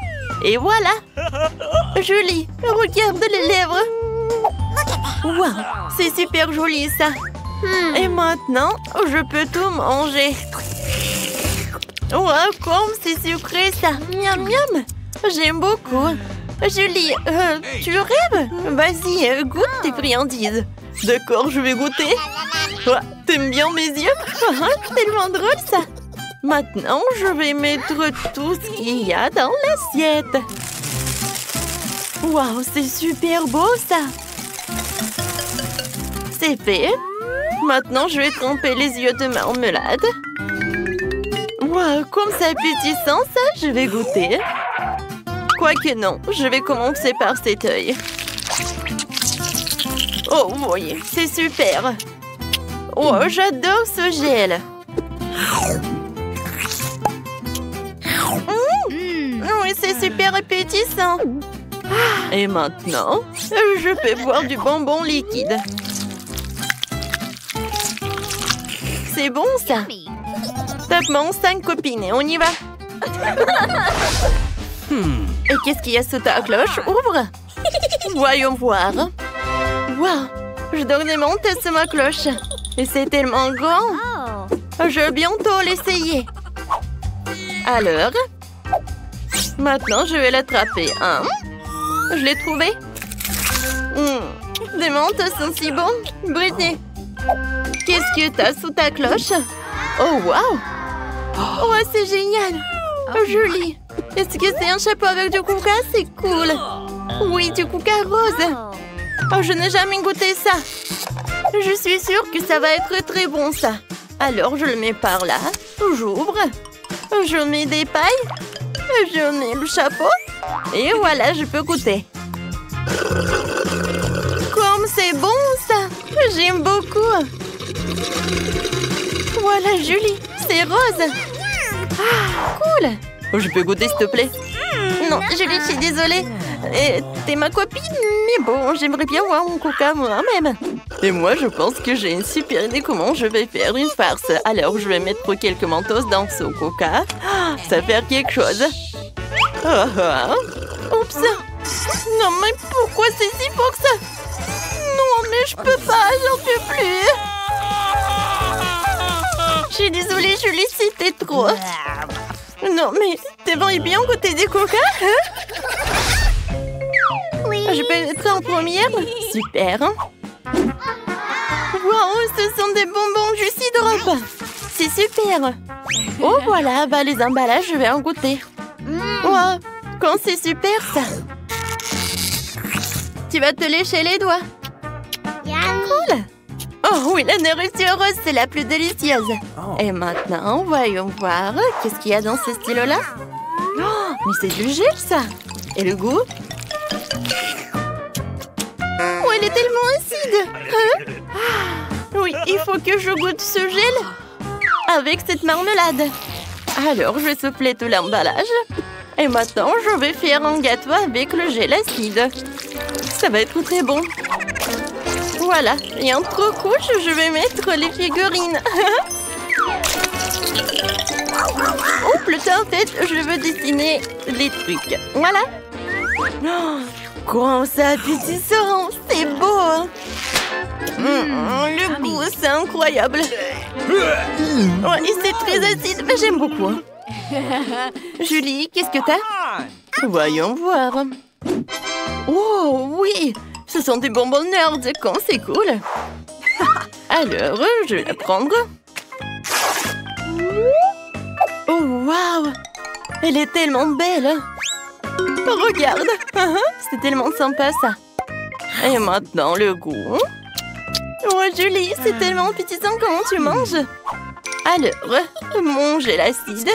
Et voilà! Joli! Regarde les lèvres! Waouh! C'est super joli, ça! Et maintenant, je peux tout manger. Waouh! Comme c'est sucré, ça! Miam, miam! J'aime beaucoup! Julie, tu rêves? Vas-y, goûte tes friandises. D'accord, je vais goûter. T'aimes bien mes yeux? Tellement drôle, ça. Maintenant, je vais mettre tout ce qu'il y a dans l'assiette. Waouh, c'est super beau, ça. C'est fait. Maintenant, je vais tremper les yeux de marmelade. Waouh, comme c'est appétissant, ça, je vais goûter. Quoique non, je vais commencer par cet œil. Oh, oui, c'est super. Oh, j'adore ce gel. Oui, c'est super appétissant. Et maintenant, je peux boire du bonbon liquide. C'est bon, ça. Tape-moi 5 copines et on y va. Et qu'est-ce qu'il y a sous ta cloche? Ouvre. Voyons voir. Waouh, je donne des montes sur ma cloche. Et c'est tellement grand. Je vais bientôt l'essayer. Alors, maintenant, je vais l'attraper. Je l'ai trouvé. Des menthes sont si bons. Britney, qu'est-ce que t'as sous ta cloche? Oh, waouh. Oh, c'est génial. Joli. Est-ce que c'est un chapeau avec du coca? C'est cool. Oui, du coca rose. Oh, je n'ai jamais goûté ça. Je suis sûre que ça va être très bon, ça. Alors, je le mets par là. J'ouvre. Je mets des pailles. Je mets le chapeau. Et voilà, je peux goûter. Comme c'est bon, ça. J'aime beaucoup. Voilà, Julie. C'est rose. Cool. Je peux goûter, s'il te plaît? Non, Julie, je suis désolée. T'es ma copine, mais bon, j'aimerais bien voir mon coca moi-même. Et moi, je pense que j'ai une super idée comment je vais faire une farce. Alors, je vais mettre quelques mentos dans ce coca. Ça va faire quelque chose. Oups. Non, mais pourquoi c'est si fort que ça? Non, mais je peux pas, j'en peux plus. Je suis désolée, Julie, c'était trop. Non, mais t'aimerais bien goûter des coca, hein? Oui. Je peux être en première? Super. Wow, ce sont des bonbons Juicy Drop. C'est super. Oh, voilà, bah les emballages, je vais en goûter. Wow, quand c'est super, ça. Tu vas te lécher les doigts. Cool. Oh oui, la nourriture rose, c'est la plus délicieuse. Et maintenant, voyons voir. Qu'est-ce qu'il y a dans ce stylo-là? Oh, mais c'est du gel, ça. Et le goût? Oh, il est tellement acide. Oui, il faut que je goûte ce gel avec cette marmelade. Alors, je vais souffler tout l'emballage. Et maintenant, je vais faire un gâteau avec le gel acide. Ça va être très bon. Voilà, et entre couches, je vais mettre les figurines. Oups, le temps, en fait, je veux dessiner les trucs. Voilà. Oh, comment ça appétissant. C'est beau. Hein? Le goût, c'est incroyable. Ouais, et c'est très acide, mais j'aime beaucoup. Julie, qu'est-ce que t'as? Voyons voir. Oh, oui. Ce sont des bonbons nerds. Quand c'est cool. Alors, je vais la prendre. Oh, waouh! Elle est tellement belle! Regarde! C'est tellement sympa, ça! Et maintenant, le goût. Oh, Julie, c'est tellement appétissant. Comment tu manges? Alors, mon gel acide.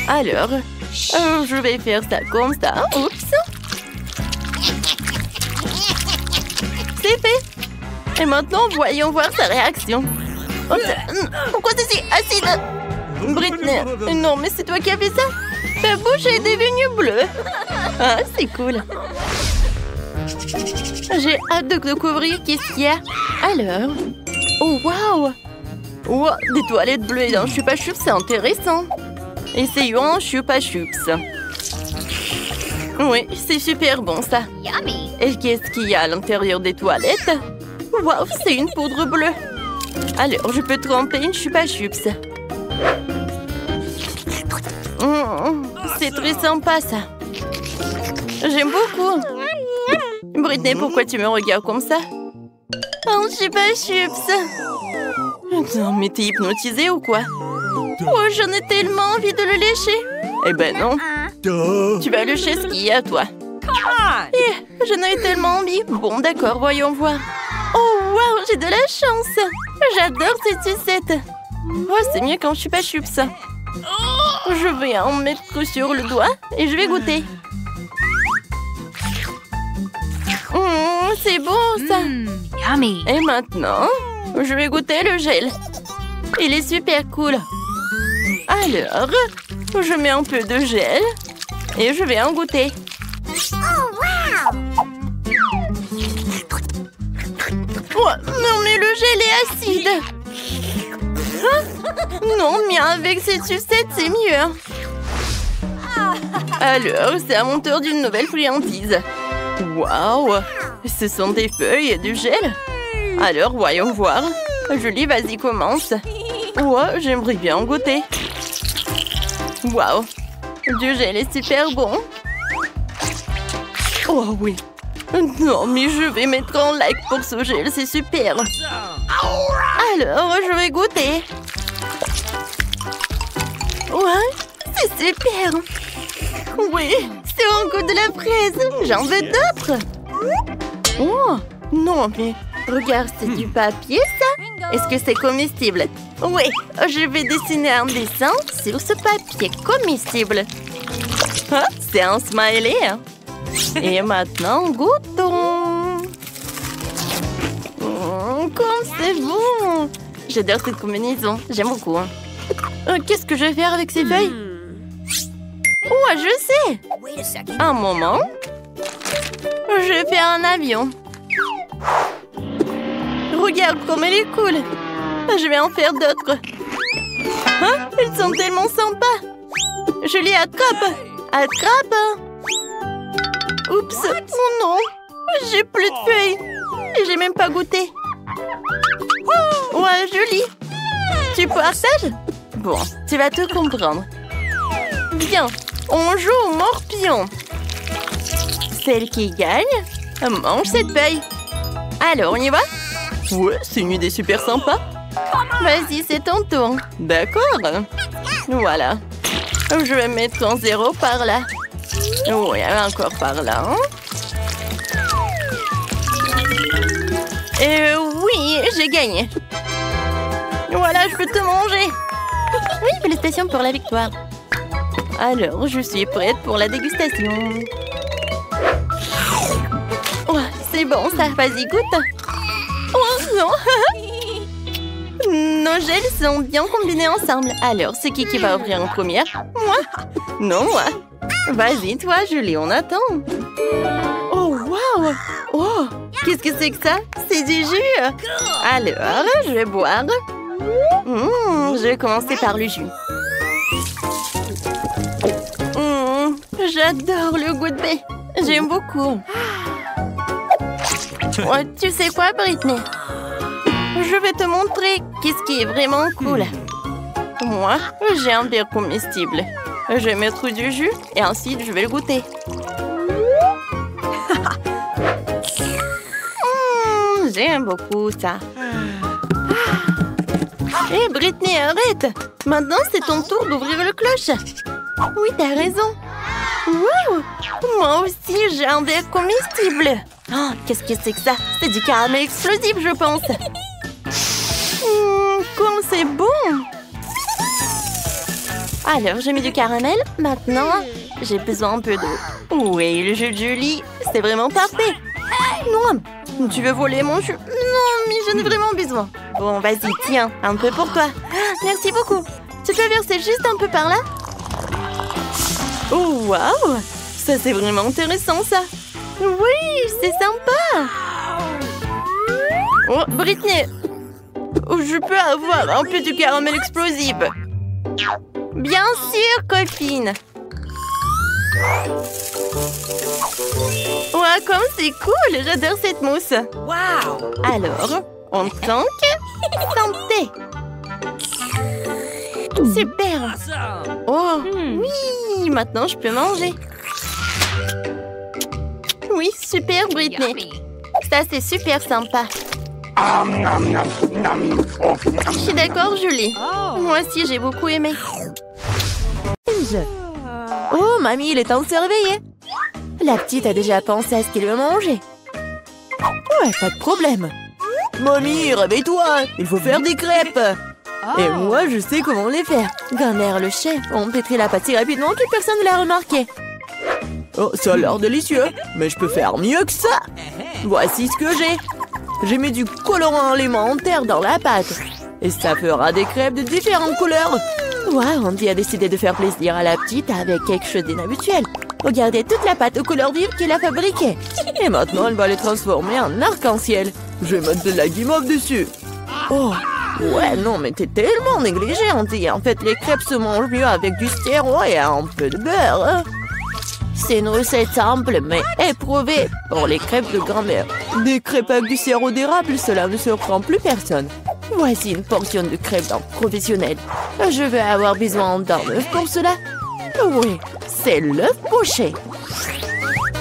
Alors, je vais faire ça comme ça. Oups! C'est fait! Et maintenant, voyons voir sa réaction. Oh, pourquoi c'est si acide? Britney, non, mais c'est toi qui as fait ça? Ta bouche est devenue bleue. Ah, c'est cool. J'ai hâte de découvrir qu'est-ce qu'il y a. Alors... Oh, waouh! Oh, des toilettes bleues dans Chupa Chups, c'est intéressant. Essayons un Chupa Chups. Oui, c'est super bon, ça. Et qu'est-ce qu'il y a à l'intérieur des toilettes? Waouh, c'est une poudre bleue. Alors, je peux tremper une Chupa Chups. C'est très sympa, ça. J'aime beaucoup. Britney, pourquoi tu me regardes comme ça? Un Chupa Chups. Non, mais t'es hypnotisée ou quoi? Oh, j'en ai tellement envie de le lécher. Eh ben non. Tu vas lécher ce qu'il y a, toi. J'en ai tellement envie. Bon, d'accord, voyons voir. Oh, waouh, j'ai de la chance. J'adore ces sucettes. Oh, c'est mieux quand Chupa Chups. Je vais en mettre sur le doigt et je vais goûter. C'est bon, ça. Et maintenant, je vais goûter le gel. Il est super cool. Alors, je mets un peu de gel et je vais en goûter. Oh, non, mais le gel est acide. Non, mais avec cette sucette, c'est mieux. Alors, c'est à mon tour d'une nouvelle friandise. Waouh! Ce sont des feuilles et du gel. Alors, voyons voir. Julie, vas-y, commence. Oh, j'aimerais bien en goûter. Waouh! Du gel est super bon. Oh oui. Non, mais je vais mettre un like pour ce gel, c'est super. Alors, je vais goûter. Ouais, c'est super. Oui, c'est un goût de la fraise. J'en veux d'autres. Oh, non, mais regarde, c'est du papier, ça? Est-ce que c'est comestible? Oui, je vais dessiner un dessin sur ce papier comestible. Ah, c'est un smiley. Et maintenant, goûtons. Comme c'est bon. J'adore cette combinaison. J'aime beaucoup. Qu'est-ce que je vais faire avec ces feuilles? Oh, je sais. Un moment. Je vais faire un avion. Regarde comme elle est cool. Je vais en faire d'autres. Hein? Elles sont tellement sympas. Je les attrape. Attrape. Oups. Oh non. J'ai plus de feuilles. Et j'ai même pas goûté. Ouais, joli. Tu partages? Bon, tu vas tout comprendre. Bien, on joue au morpion. Celle qui gagne mange cette feuille. Alors, on y va? Ouais, c'est une idée super sympa. Vas-y, c'est ton tour. D'accord. Voilà. Je vais mettre un 0 par là. Oui, encore par là. Oui, j'ai gagné. Voilà, je peux te manger. Oui, félicitations pour la victoire. Alors, je suis prête pour la dégustation. Oh, c'est bon ça, vas-y, goûte. Oh non. Nos gels sont bien combinés ensemble. Alors, c'est qui va ouvrir en première? Moi? Non, moi. Vas-y, toi, Julie, on attend. Oh, waouh. Oh, qu'est-ce que c'est que ça? C'est du jus. Alors, je vais boire. Je vais commencer par le jus. J'adore le goût de baie. J'aime beaucoup. Oh, tu sais quoi, Britney? Je vais te montrer qu'est-ce qui est vraiment cool. Moi, j'ai un verre comestible. Je vais mettre du jus et ensuite je vais le goûter. J'aime beaucoup ça. Hé, Britney, arrête! Maintenant, c'est ton tour d'ouvrir le cloche. Oui, t'as raison. Wow! Moi aussi, j'ai un verre comestible. Oh, qu'est-ce que c'est que ça? C'est du caramel explosif, je pense. Comme c'est bon! Alors, j'ai mis du caramel. Maintenant, j'ai besoin un peu d'eau. Oui, le jus de Julie, c'est vraiment parfait. Non, tu veux voler mon jus? Non, mais j'en ai vraiment besoin. Bon, vas-y, tiens, un peu pour toi. Merci beaucoup. Tu peux verser juste un peu par là? Oh, waouh! Ça, c'est vraiment intéressant, ça. Oui, c'est sympa. Oh, Britney, je peux avoir un peu de caramel explosif? Bien sûr, copine. Ouais, comme c'est cool. J'adore cette mousse. Wow. Alors, on tanque. Santé. Super. Oh, oui. Maintenant, je peux manger. Oui, super, Britney. Ça, c'est super sympa. Je suis d'accord, Julie. Moi aussi, j'ai beaucoup aimé. Oh, mamie, il est temps de se réveiller. La petite a déjà pensé à ce qu'elle veut manger. Ouais, pas de problème. Mamie, réveille-toi, il faut faire des crêpes. Et moi, je sais comment les faire. Grand-mère, le chef, on pétrit la pâte si rapidement que personne ne l'a remarqué. Oh, ça a l'air délicieux, mais je peux faire mieux que ça. Voici ce que j'ai. J'ai mis du colorant alimentaire dans la pâte. Et ça fera des crêpes de différentes couleurs. Ouais, Andy a décidé de faire plaisir à la petite avec quelque chose d'inhabituel. Regardez toute la pâte aux couleurs vives qu'il a fabriquée. Et maintenant, elle va les transformer en arc-en-ciel. Je vais mettre de la guimauve dessus. Oh, ouais, non, mais t'es tellement négligée, Andy. En fait, les crêpes se mangent mieux avec du sirop et un peu de beurre. C'est une recette simple, mais éprouvée pour les crêpes de grand-mère. Des crêpes avec du sirop d'érable, cela ne surprend plus personne. Voici une portion de crêpes d'un professionnel. Je vais avoir besoin d'un œuf pour cela. Oui, c'est l'œuf poché.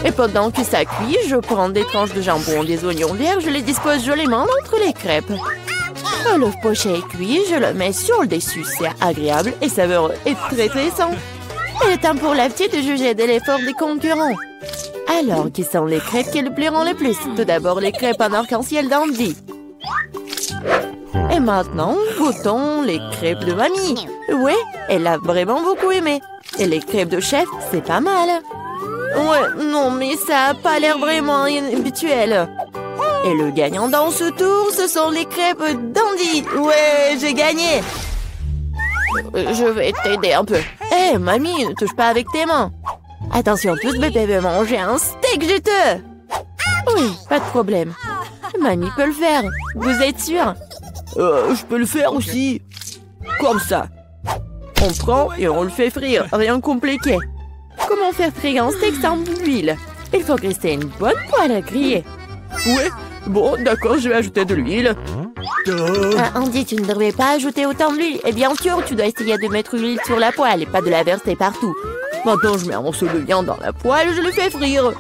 Et pendant que ça cuit, je prends des tranches de jambon, des oignons verts, je les dispose joliment entre les crêpes. L'œuf poché est cuit, je le mets sur le dessus. C'est agréable et savoureux et très sain. Il est temps pour la petite de juger de l'effort des concurrents. Alors, qui sont les crêpes qui le plairont le plus? Tout d'abord, les crêpes en arc-en-ciel d'Andy. Et maintenant, goûtons les crêpes de mamie. Ouais, elle a vraiment beaucoup aimé. Et les crêpes de chef, c'est pas mal. Ouais, non, mais ça a pas l'air vraiment habituel. Et le gagnant dans ce tour, ce sont les crêpes d'Andy. Ouais, j'ai gagné. Je vais t'aider un peu. Hé, mamie, ne touche pas avec tes mains. Attention, tous bébé veut manger un steak juteux. Oui, pas de problème. Mamie peut le faire. Vous êtes sûr? Je peux le faire aussi. Comme ça. On prend et on le fait frire. Rien de compliqué. Comment faire frire un steak sans l'huile? Il faut graisser une bonne poêle à griller. Ouais, bon, d'accord, je vais ajouter de l'huile. Andy, tu ne devrais pas ajouter autant d'huile. Et bien sûr, tu dois essayer de mettre l'huile sur la poêle et pas de la verser partout. Maintenant, je mets un morceau de viande dans la poêle et je le fais frire.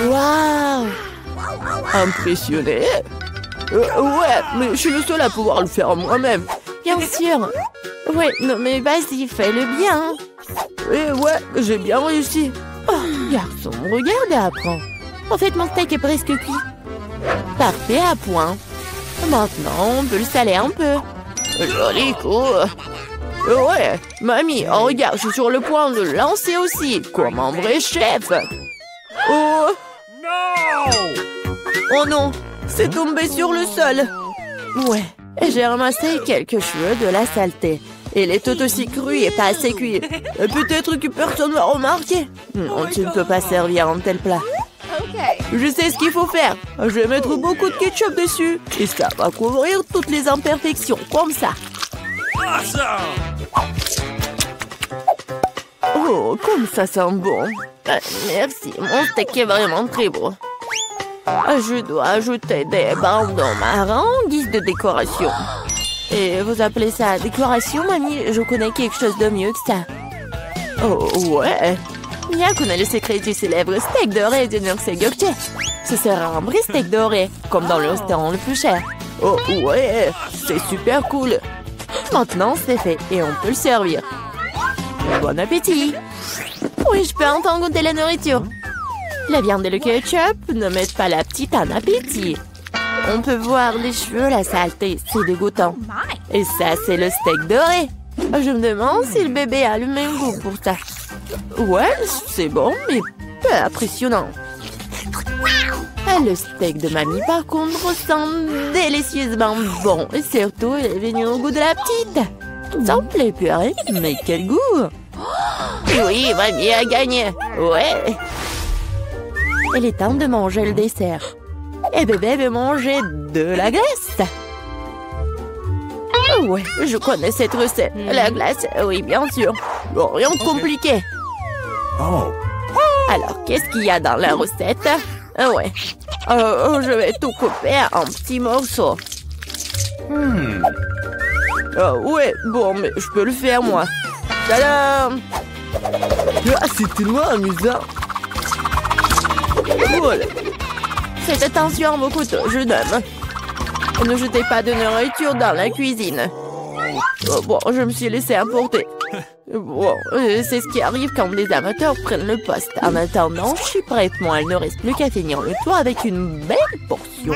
Waouh! Impressionné? Ouais, mais je suis le seul à pouvoir le faire moi-même. Bien sûr. Ouais, non mais vas-y, fais-le bien. Ouais, j'ai bien réussi. Oh, garçon, regarde et apprends. En fait, mon steak est presque cuit. Parfait, à point. Maintenant, on peut le saler un peu. Joli coup. Ouais, mamie, oh, regarde, je suis sur le point de le lancer aussi, comme un vrai chef. Oh non, c'est tombé sur le sol. Ouais, j'ai ramassé quelque chose de la saleté. Il est tout aussi cru et pas assez cuit. Peut-être que personne ne va remarquer. Non, tu ne peux pas servir un tel plat. Je sais ce qu'il faut faire. Je vais mettre beaucoup de ketchup dessus. Et ça va couvrir toutes les imperfections, comme ça. Oh, comme ça sent bon. Merci, mon steak est vraiment très beau. Je dois ajouter des bandons marrons en guise de décoration. Et vous appelez ça décoration, mamie? Je connais quelque chose de mieux que ça. Oh, ouais. Mia connaît le secret du célèbre steak doré de Nurse Gökçe. Ce sera un vrai steak doré, comme dans le restaurant le plus cher. Oh, ouais, c'est super cool. Maintenant, c'est fait et on peut le servir. Bon appétit. Oui, je peux entendre goûter la nourriture. La viande et le ketchup ne mettent pas la petite en appétit. On peut voir les cheveux, la saleté, c'est dégoûtant. Et ça, c'est le steak doré. Je me demande si le bébé a le même goût pour ça. Ouais, c'est bon, mais peu impressionnant. Le steak de mamie, par contre, sent délicieusement bon. Et surtout, il est venu au goût de la petite. Ça me plaît plus, hein? Mais quel goût! Oui, mamie a gagné. Ouais. Il est temps de manger le dessert. Et bébé veut manger de la glace. Ouais, je connais cette recette. La glace, oui, bien sûr. Bon, rien de compliqué. Alors, qu'est-ce qu'il y a dans la recette? Ouais. Je vais tout couper en petits morceaux. Ouais, bon, mais je peux le faire, moi. Tadam! C'est tellement amusant. Voilà. Faites attention à vos couteaux, jeune homme. Ne jetez pas de nourriture dans la cuisine. Bon, je me suis laissé emporter. Bon, c'est ce qui arrive quand les amateurs prennent le poste. En attendant, je suis prête. Moi, il ne reste plus qu'à finir le tour avec une belle portion.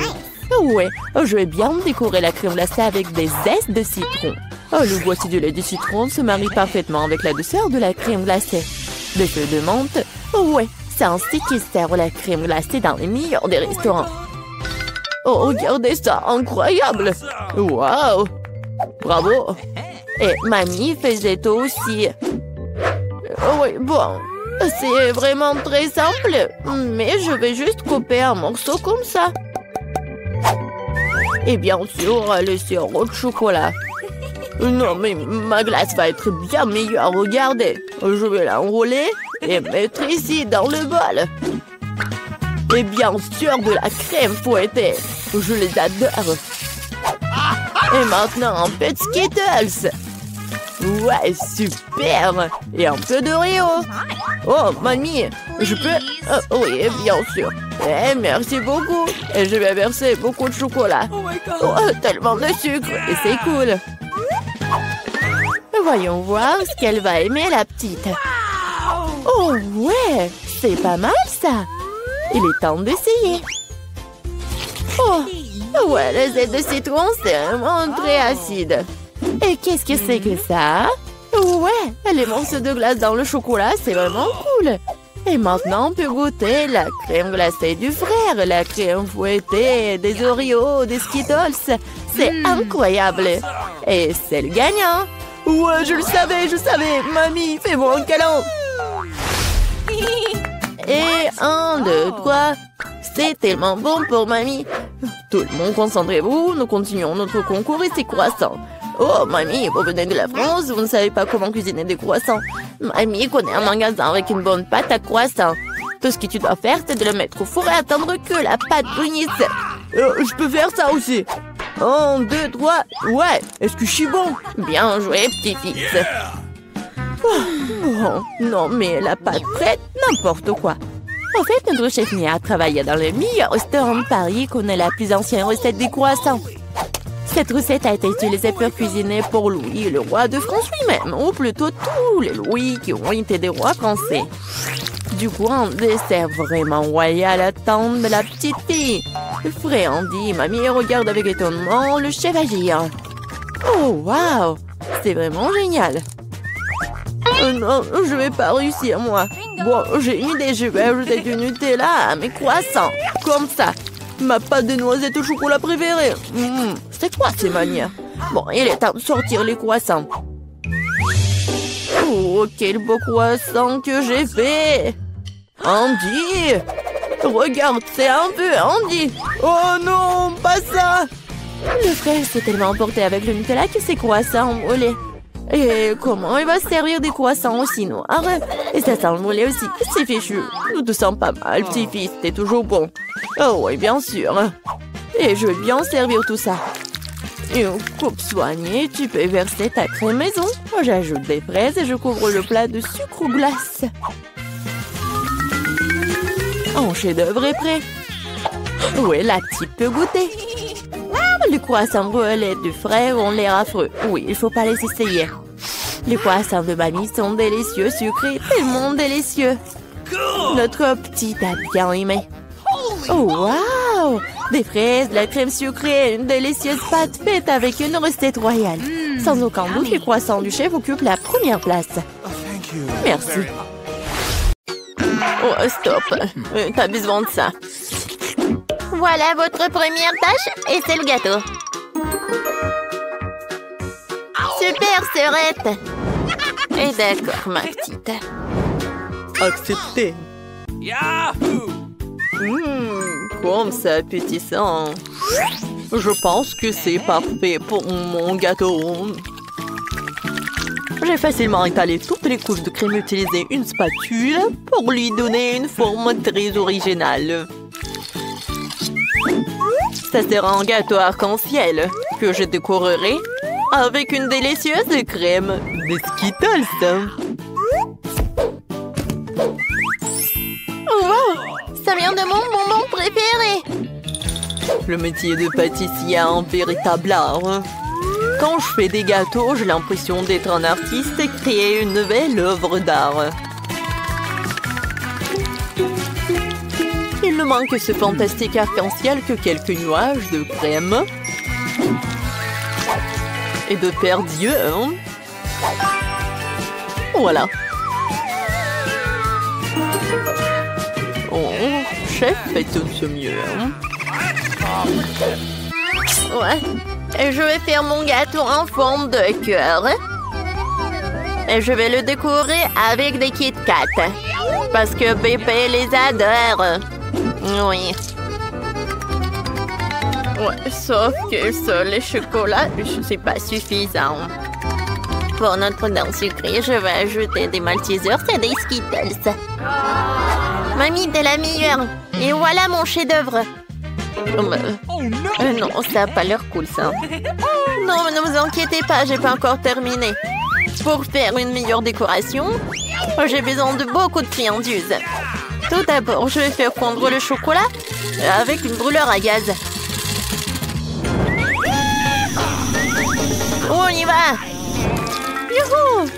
Ouais, je vais bien décorer la crème glacée avec des zestes de citron. Le voici du lait de citron se marie parfaitement avec la douceur de la crème glacée. Des feuilles de menthe. Ouais, c'est ainsi qu'ils servent la crème glacée dans les meilleurs des restaurants. Oh, regardez ça, incroyable! Waouh! Bravo! Et mamie faisait aussi. Oui, bon, c'est vraiment très simple, mais je vais juste couper un morceau comme ça. Et bien sûr, le sirop de chocolat. Non, mais ma glace va être bien meilleure, regardez. Je vais l'enrouler et mettre ici dans le bol. Et bien sûr, de la crème fouettée. Je les adore. Et maintenant, un peu de Skittles. Ouais, super. Et un peu d'Oreo. Oh, mamie, je peux... oui, bien sûr. Merci beaucoup. Et je vais verser beaucoup de chocolat. Oh, tellement de sucre. Et c'est cool. Voyons voir ce qu'elle va aimer, la petite. Oh, ouais, c'est pas mal, ça. Il est temps d'essayer. Oh, ouais, le zeste de citron, c'est vraiment très acide. Et qu'est-ce que c'est que ça? Ouais, les morceaux de glace dans le chocolat, c'est vraiment cool. Et maintenant, on peut goûter la crème glacée du frère, la crème fouettée, des Oreos, des Skittles. C'est incroyable. Et c'est le gagnant. Ouais, je le savais. Mamie, fais-moi un câlin. Et 1, 2, 3. C'est tellement bon pour mamie. Tout le monde, concentrez-vous. Nous continuons notre concours et c'est croissant. Oh, mamie, vous venez de la France, vous ne savez pas comment cuisiner des croissants. Mamie connaît un magasin avec une bonne pâte à croissant. Tout ce que tu dois faire, c'est de le mettre au four et attendre que la pâte brunisse. Je peux faire ça aussi. 1, 2, 3. Ouais, est-ce que je suis bon? Bien joué, petit-fils. Oh, non, mais la pâte prête, n'importe quoi. En fait, notre chef Mia a travaillé dans le meilleur restaurant de Paris et connaît la plus ancienne recette des croissants. Cette recette a été utilisée pour cuisiner pour Louis, le roi de France lui-même, ou plutôt tous les Louis qui ont été des rois français. Du coup, un dessert vraiment royal attend de la petite fille. Frais Andy, mamie regarde avec étonnement le chef agir. Oh, waouh! C'est vraiment génial. Non, je vais pas réussir, moi. Bon, j'ai une idée, je vais ajouter du Nutella à mes croissants. Comme ça. Ma pâte de noisettes au chocolat préférée. C'est quoi ces manières? Bon, il est temps de sortir les croissants. Oh, quel beau croissant que j'ai fait! Andy! Regarde, c'est un peu Andy! Oh non, pas ça! Le frère s'est tellement emporté avec le Nutella que ses croissants ont brûlé. Et comment il va se servir des croissants aussi noirs? Et ça sent le mollet aussi. C'est fichu. Nous te sens pas mal, petit-fils. T'es toujours bon. Oh oui, bien sûr. Et je vais bien servir tout ça. Une coupe soignée, tu peux verser ta crème maison. J'ajoute des fraises et je couvre le plat de sucre ou glace. Mon chef-d'œuvre est prêt. Oui, la petite peut goûter. Les croissants relais du frère ont l'air affreux. Oui, il faut pas les essayer. Les croissants de mamie sont délicieux, sucrés, tellement délicieux. Notre petite a bien aimé. Oh, wow! Des fraises, de la crème sucrée, une délicieuse pâte faite avec une recette royale. Sans aucun doute, les croissants du chef occupent la première place. Merci. Oh, stop. T'as besoin de ça. Voilà votre première tâche et c'est le gâteau. Super, sœurette. Et d'accord, ma petite. Accepté. Comme c'est appétissant. Je pense que c'est parfait pour mon gâteau. J'ai facilement étalé toutes les couches de crème et utilisé une spatule pour lui donner une forme très originale. Ça sera un gâteau arc-en-ciel que je décorerai avec une délicieuse crème de Skittles. Wow! Ça vient de mon bonbon préféré. Le métier de pâtissier a un véritable art. Quand je fais des gâteaux, j'ai l'impression d'être un artiste et créer une nouvelle œuvre d'art. Il ne manque que ce fantastique arc-en-ciel que quelques nuages de crème et de paires d'yeux. Voilà. Oh, chef fait tout ce mieux. Ouais. Et je vais faire mon gâteau en forme de cœur. Et je vais le décorer avec des Kit Kat. Parce que bébé les adore. Oui. Ouais, sauf que ça, les chocolats, c'est pas suffisant. Pour notre dent sucrée, je vais ajouter des Maltesers et des Skittles. Mamie, t'es la meilleure. Et voilà mon chef-d'œuvre. Non, ça n'a pas l'air cool, ça. Non, mais ne vous inquiétez pas, j'ai pas encore terminé. Pour faire une meilleure décoration, j'ai besoin de beaucoup de friandises. Tout d'abord, je vais faire fondre le chocolat avec une brûleur à gaz. On y va! Youhou!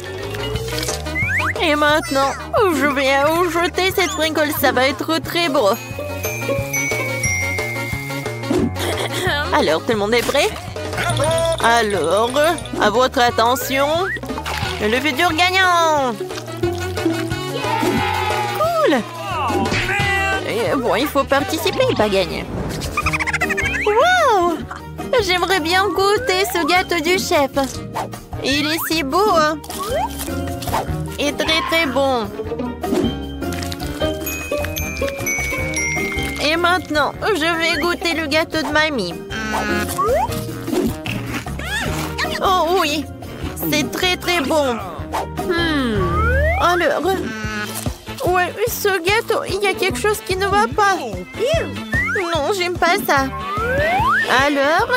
Et maintenant, je vais ajouter cette sprinkle, ça va être très beau. Alors, tout le monde est prêt? Alors, à votre attention, le futur gagnant! Cool! Et bon, il faut participer, pas gagner. Wow! J'aimerais bien goûter ce gâteau du chef. Il est si beau, hein? Et très très bon. Et maintenant, je vais goûter le gâteau de mamie. Oh oui, c'est très très bon. Alors, ouais, ce gâteau, il y a quelque chose qui ne va pas. Non, j'aime pas ça. Alors,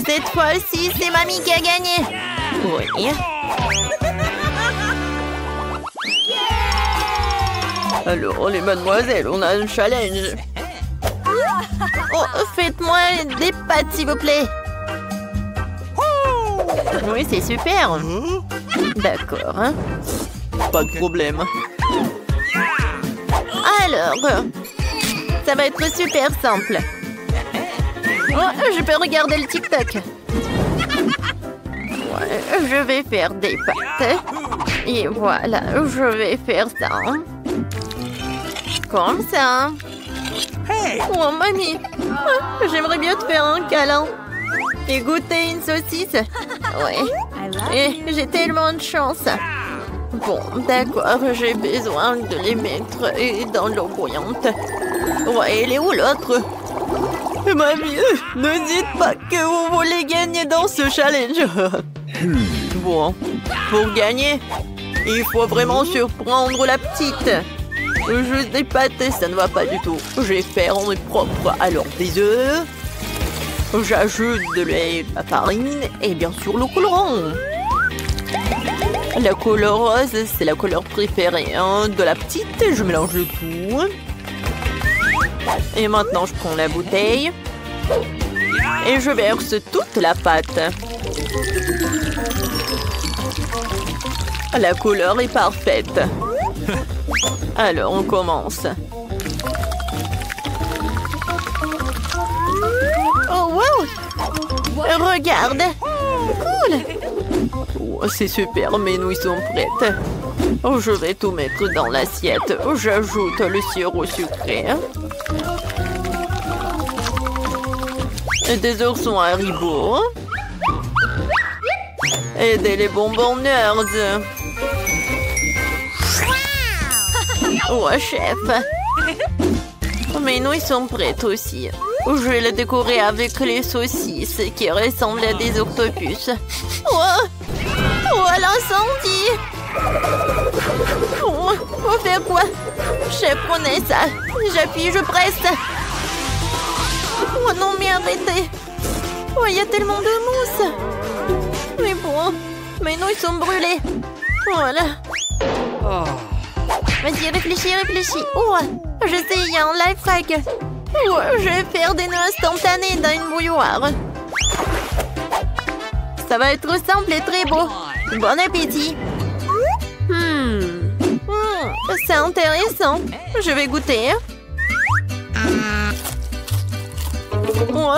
cette fois-ci, c'est mamie qui a gagné. Oui. Alors, les mademoiselles, on a un challenge. Oh, faites-moi des pâtes, s'il vous plaît. Oui, c'est super. D'accord. Hein? Pas de problème. Alors, ça va être super simple. Oh, je peux regarder le TikTok. Ouais, je vais faire des pâtes. Et voilà, je vais faire ça. Comme ça. Oh, mamie. J'aimerais bien te faire un câlin. Et goûter une saucisse. Ouais. Et j'ai tellement de chance. Bon, d'accord, j'ai besoin de les mettre dans l'eau bouillante. Ouais, elle est où l'autre? Mamie, ne dites pas que vous voulez gagner dans ce challenge. Bon, pour gagner, il faut vraiment surprendre la petite. Juste des pâtes, ça ne va pas du tout. Je vais faire en propre. Alors, des œufs. J'ajoute de lait, la farine et bien sûr le colorant. La couleur rose, c'est la couleur préférée de la petite. Je mélange le tout. Et maintenant, je prends la bouteille. Et je verse toute la pâte. La couleur est parfaite. Alors, on commence. Oh, wow! Regarde! Cool! Oh, c'est super, mes nouilles sont prêtes. Oh, je vais tout mettre dans l'assiette. Oh, j'ajoute le sirop sucré. Et des oursons Haribo. Et des bonbons Nerds. Oh, chef! Mes nouilles sont prêtes aussi. Je vais les décorer avec les saucisses qui ressemblent à des octopus. Oh, oh l'incendie! Oh, on fait quoi? Chef, prenez ça. J'appuie, je presse. Oh non, mais arrêtez. Oh, il y a tellement de mousse. Mais bon, mes nouilles sont brûlées. Voilà. Vas-y, réfléchis. Oh, je sais, il y a un life hack. Oh, je vais faire des nœuds instantanés dans une bouilloire. Ça va être simple et très beau. Bon appétit. C'est intéressant. Je vais goûter. Oh,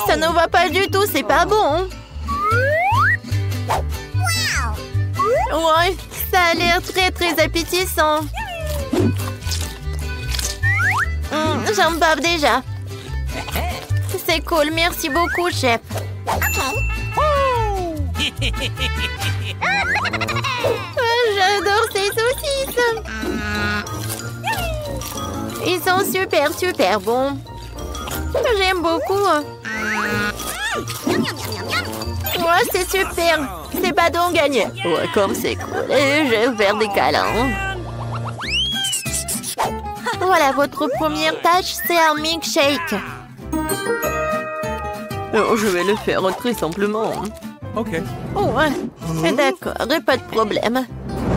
ça ne va pas du tout, c'est pas bon. Ouais, ça a l'air très appétissant. J'en bave déjà. C'est cool, merci beaucoup, chef. J'adore ces saucisses. Ils sont super bons. J'aime beaucoup. Ouais, c'est super. C'est pas donc gagné. Ouais, comme c'est cool. Et je vais faire des câlins. Voilà, votre première tâche, c'est un milkshake. Oh, je vais le faire très simplement. Ok. Oh, ouais. D'accord, pas de problème.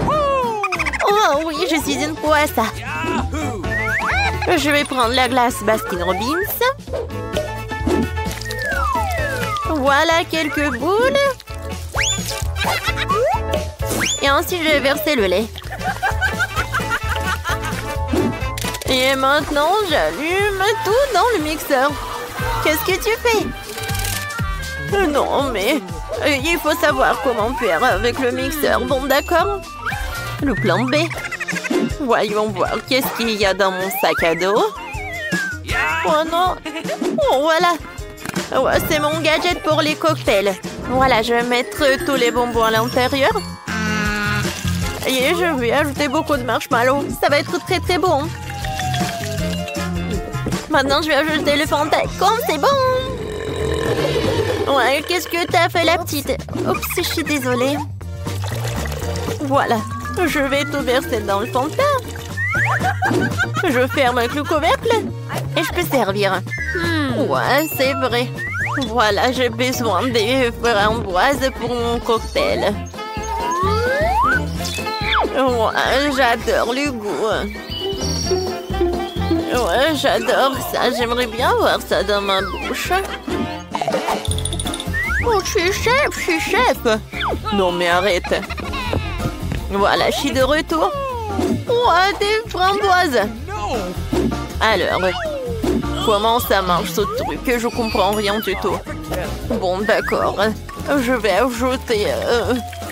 Oh oui, je suis une pro à ça. Je vais prendre la glace Baskin Robbins. Voilà quelques boules. Et ensuite, je vais verser le lait. Et maintenant, j'allume tout dans le mixeur. Qu'est-ce que tu fais? Non, mais il faut savoir comment faire avec le mixeur. Bon, d'accord. Le plan B. Voyons voir qu'est-ce qu'il y a dans mon sac à dos. Oh non. Oh, voilà. Ouais, c'est mon gadget pour les cocktails. Voilà, je vais mettre tous les bonbons à l'intérieur. Et je vais ajouter beaucoup de marshmallows. Ça va être très bon. Maintenant, je vais ajouter le Fanta. Comme c'est bon. Ouais, qu'est-ce que t'as fait, la petite? Oups, je suis désolée. Voilà, je vais tout verser dans le Fanta. Je ferme avec le couvercle et je peux servir. Ouais, c'est vrai. Voilà, j'ai besoin des framboises pour mon cocktail. Ouais, j'adore le goût. Ouais, j'adore ça. J'aimerais bien voir ça dans ma bouche. Oh, je suis chef. Non, mais arrête. Voilà, je suis de retour. Ouais, des framboises. Alors, comment ça marche ce truc? Je comprends rien du tout. Bon, d'accord. Je vais ajouter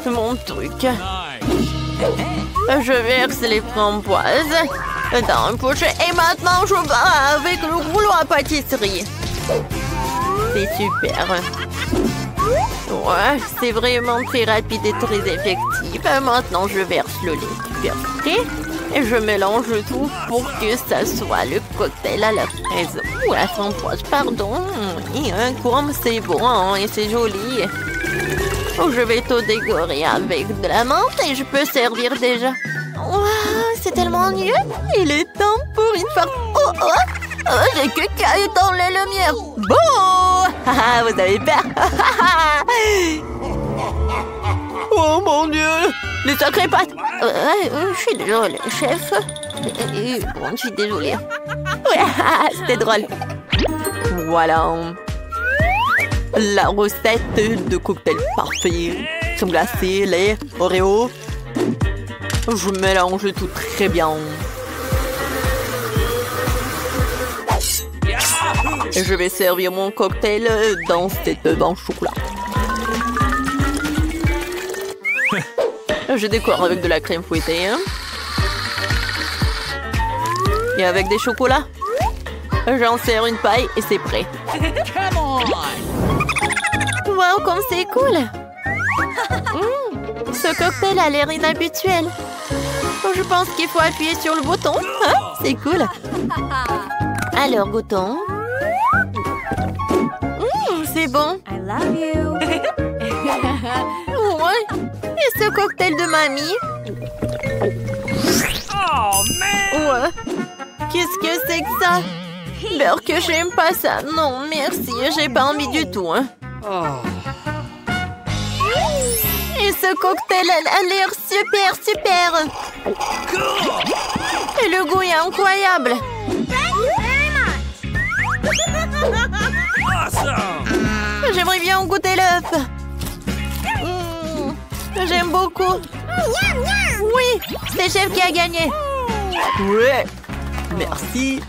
mon truc. Je verse les framboises dans une pochette. Et maintenant, je vais avec le rouleau à pâtisserie. C'est super. Ouais, c'est vraiment très rapide et très effectif. Maintenant, je verse le lait super frais. Et je mélange tout pour que ça soit le cocktail à la fraise. Ou à la framboise, pardon. Et comme c'est bon et c'est joli. Je vais tout décorer avec de la menthe et je peux servir déjà. Wow, c'est tellement mieux. Il est temps pour une farce. J'ai que caillou dans les lumières. Bon. Vous avez peur. Oh mon Dieu. Les sacrées pattes. Je suis désolée, chef. Je suis désolée. C'était drôle. Voilà. La recette de cocktail parfait. Crème glacée, lait, Oreo. Je mélange tout très bien. Et je vais servir mon cocktail dans cette banque chocolat. Je décore avec de la crème fouettée. Et avec des chocolats. J'en sers une paille et c'est prêt. Wow, comme c'est cool. Ce cocktail a l'air inhabituel. Je pense qu'il faut appuyer sur le bouton. C'est cool. Alors, goûtons. C'est bon. I love you. Ouais. Et ce cocktail de mamie? Oh, man. Ouais. Qu'est-ce que c'est que ça? Beurre que j'aime pas ça. Non, merci. J'ai pas envie du tout. Et ce cocktail a l'air super. Et le goût est incroyable. J'aimerais bien goûter l'œuf. J'aime beaucoup. Oui, c'est le chef qui a gagné. Ouais. Merci.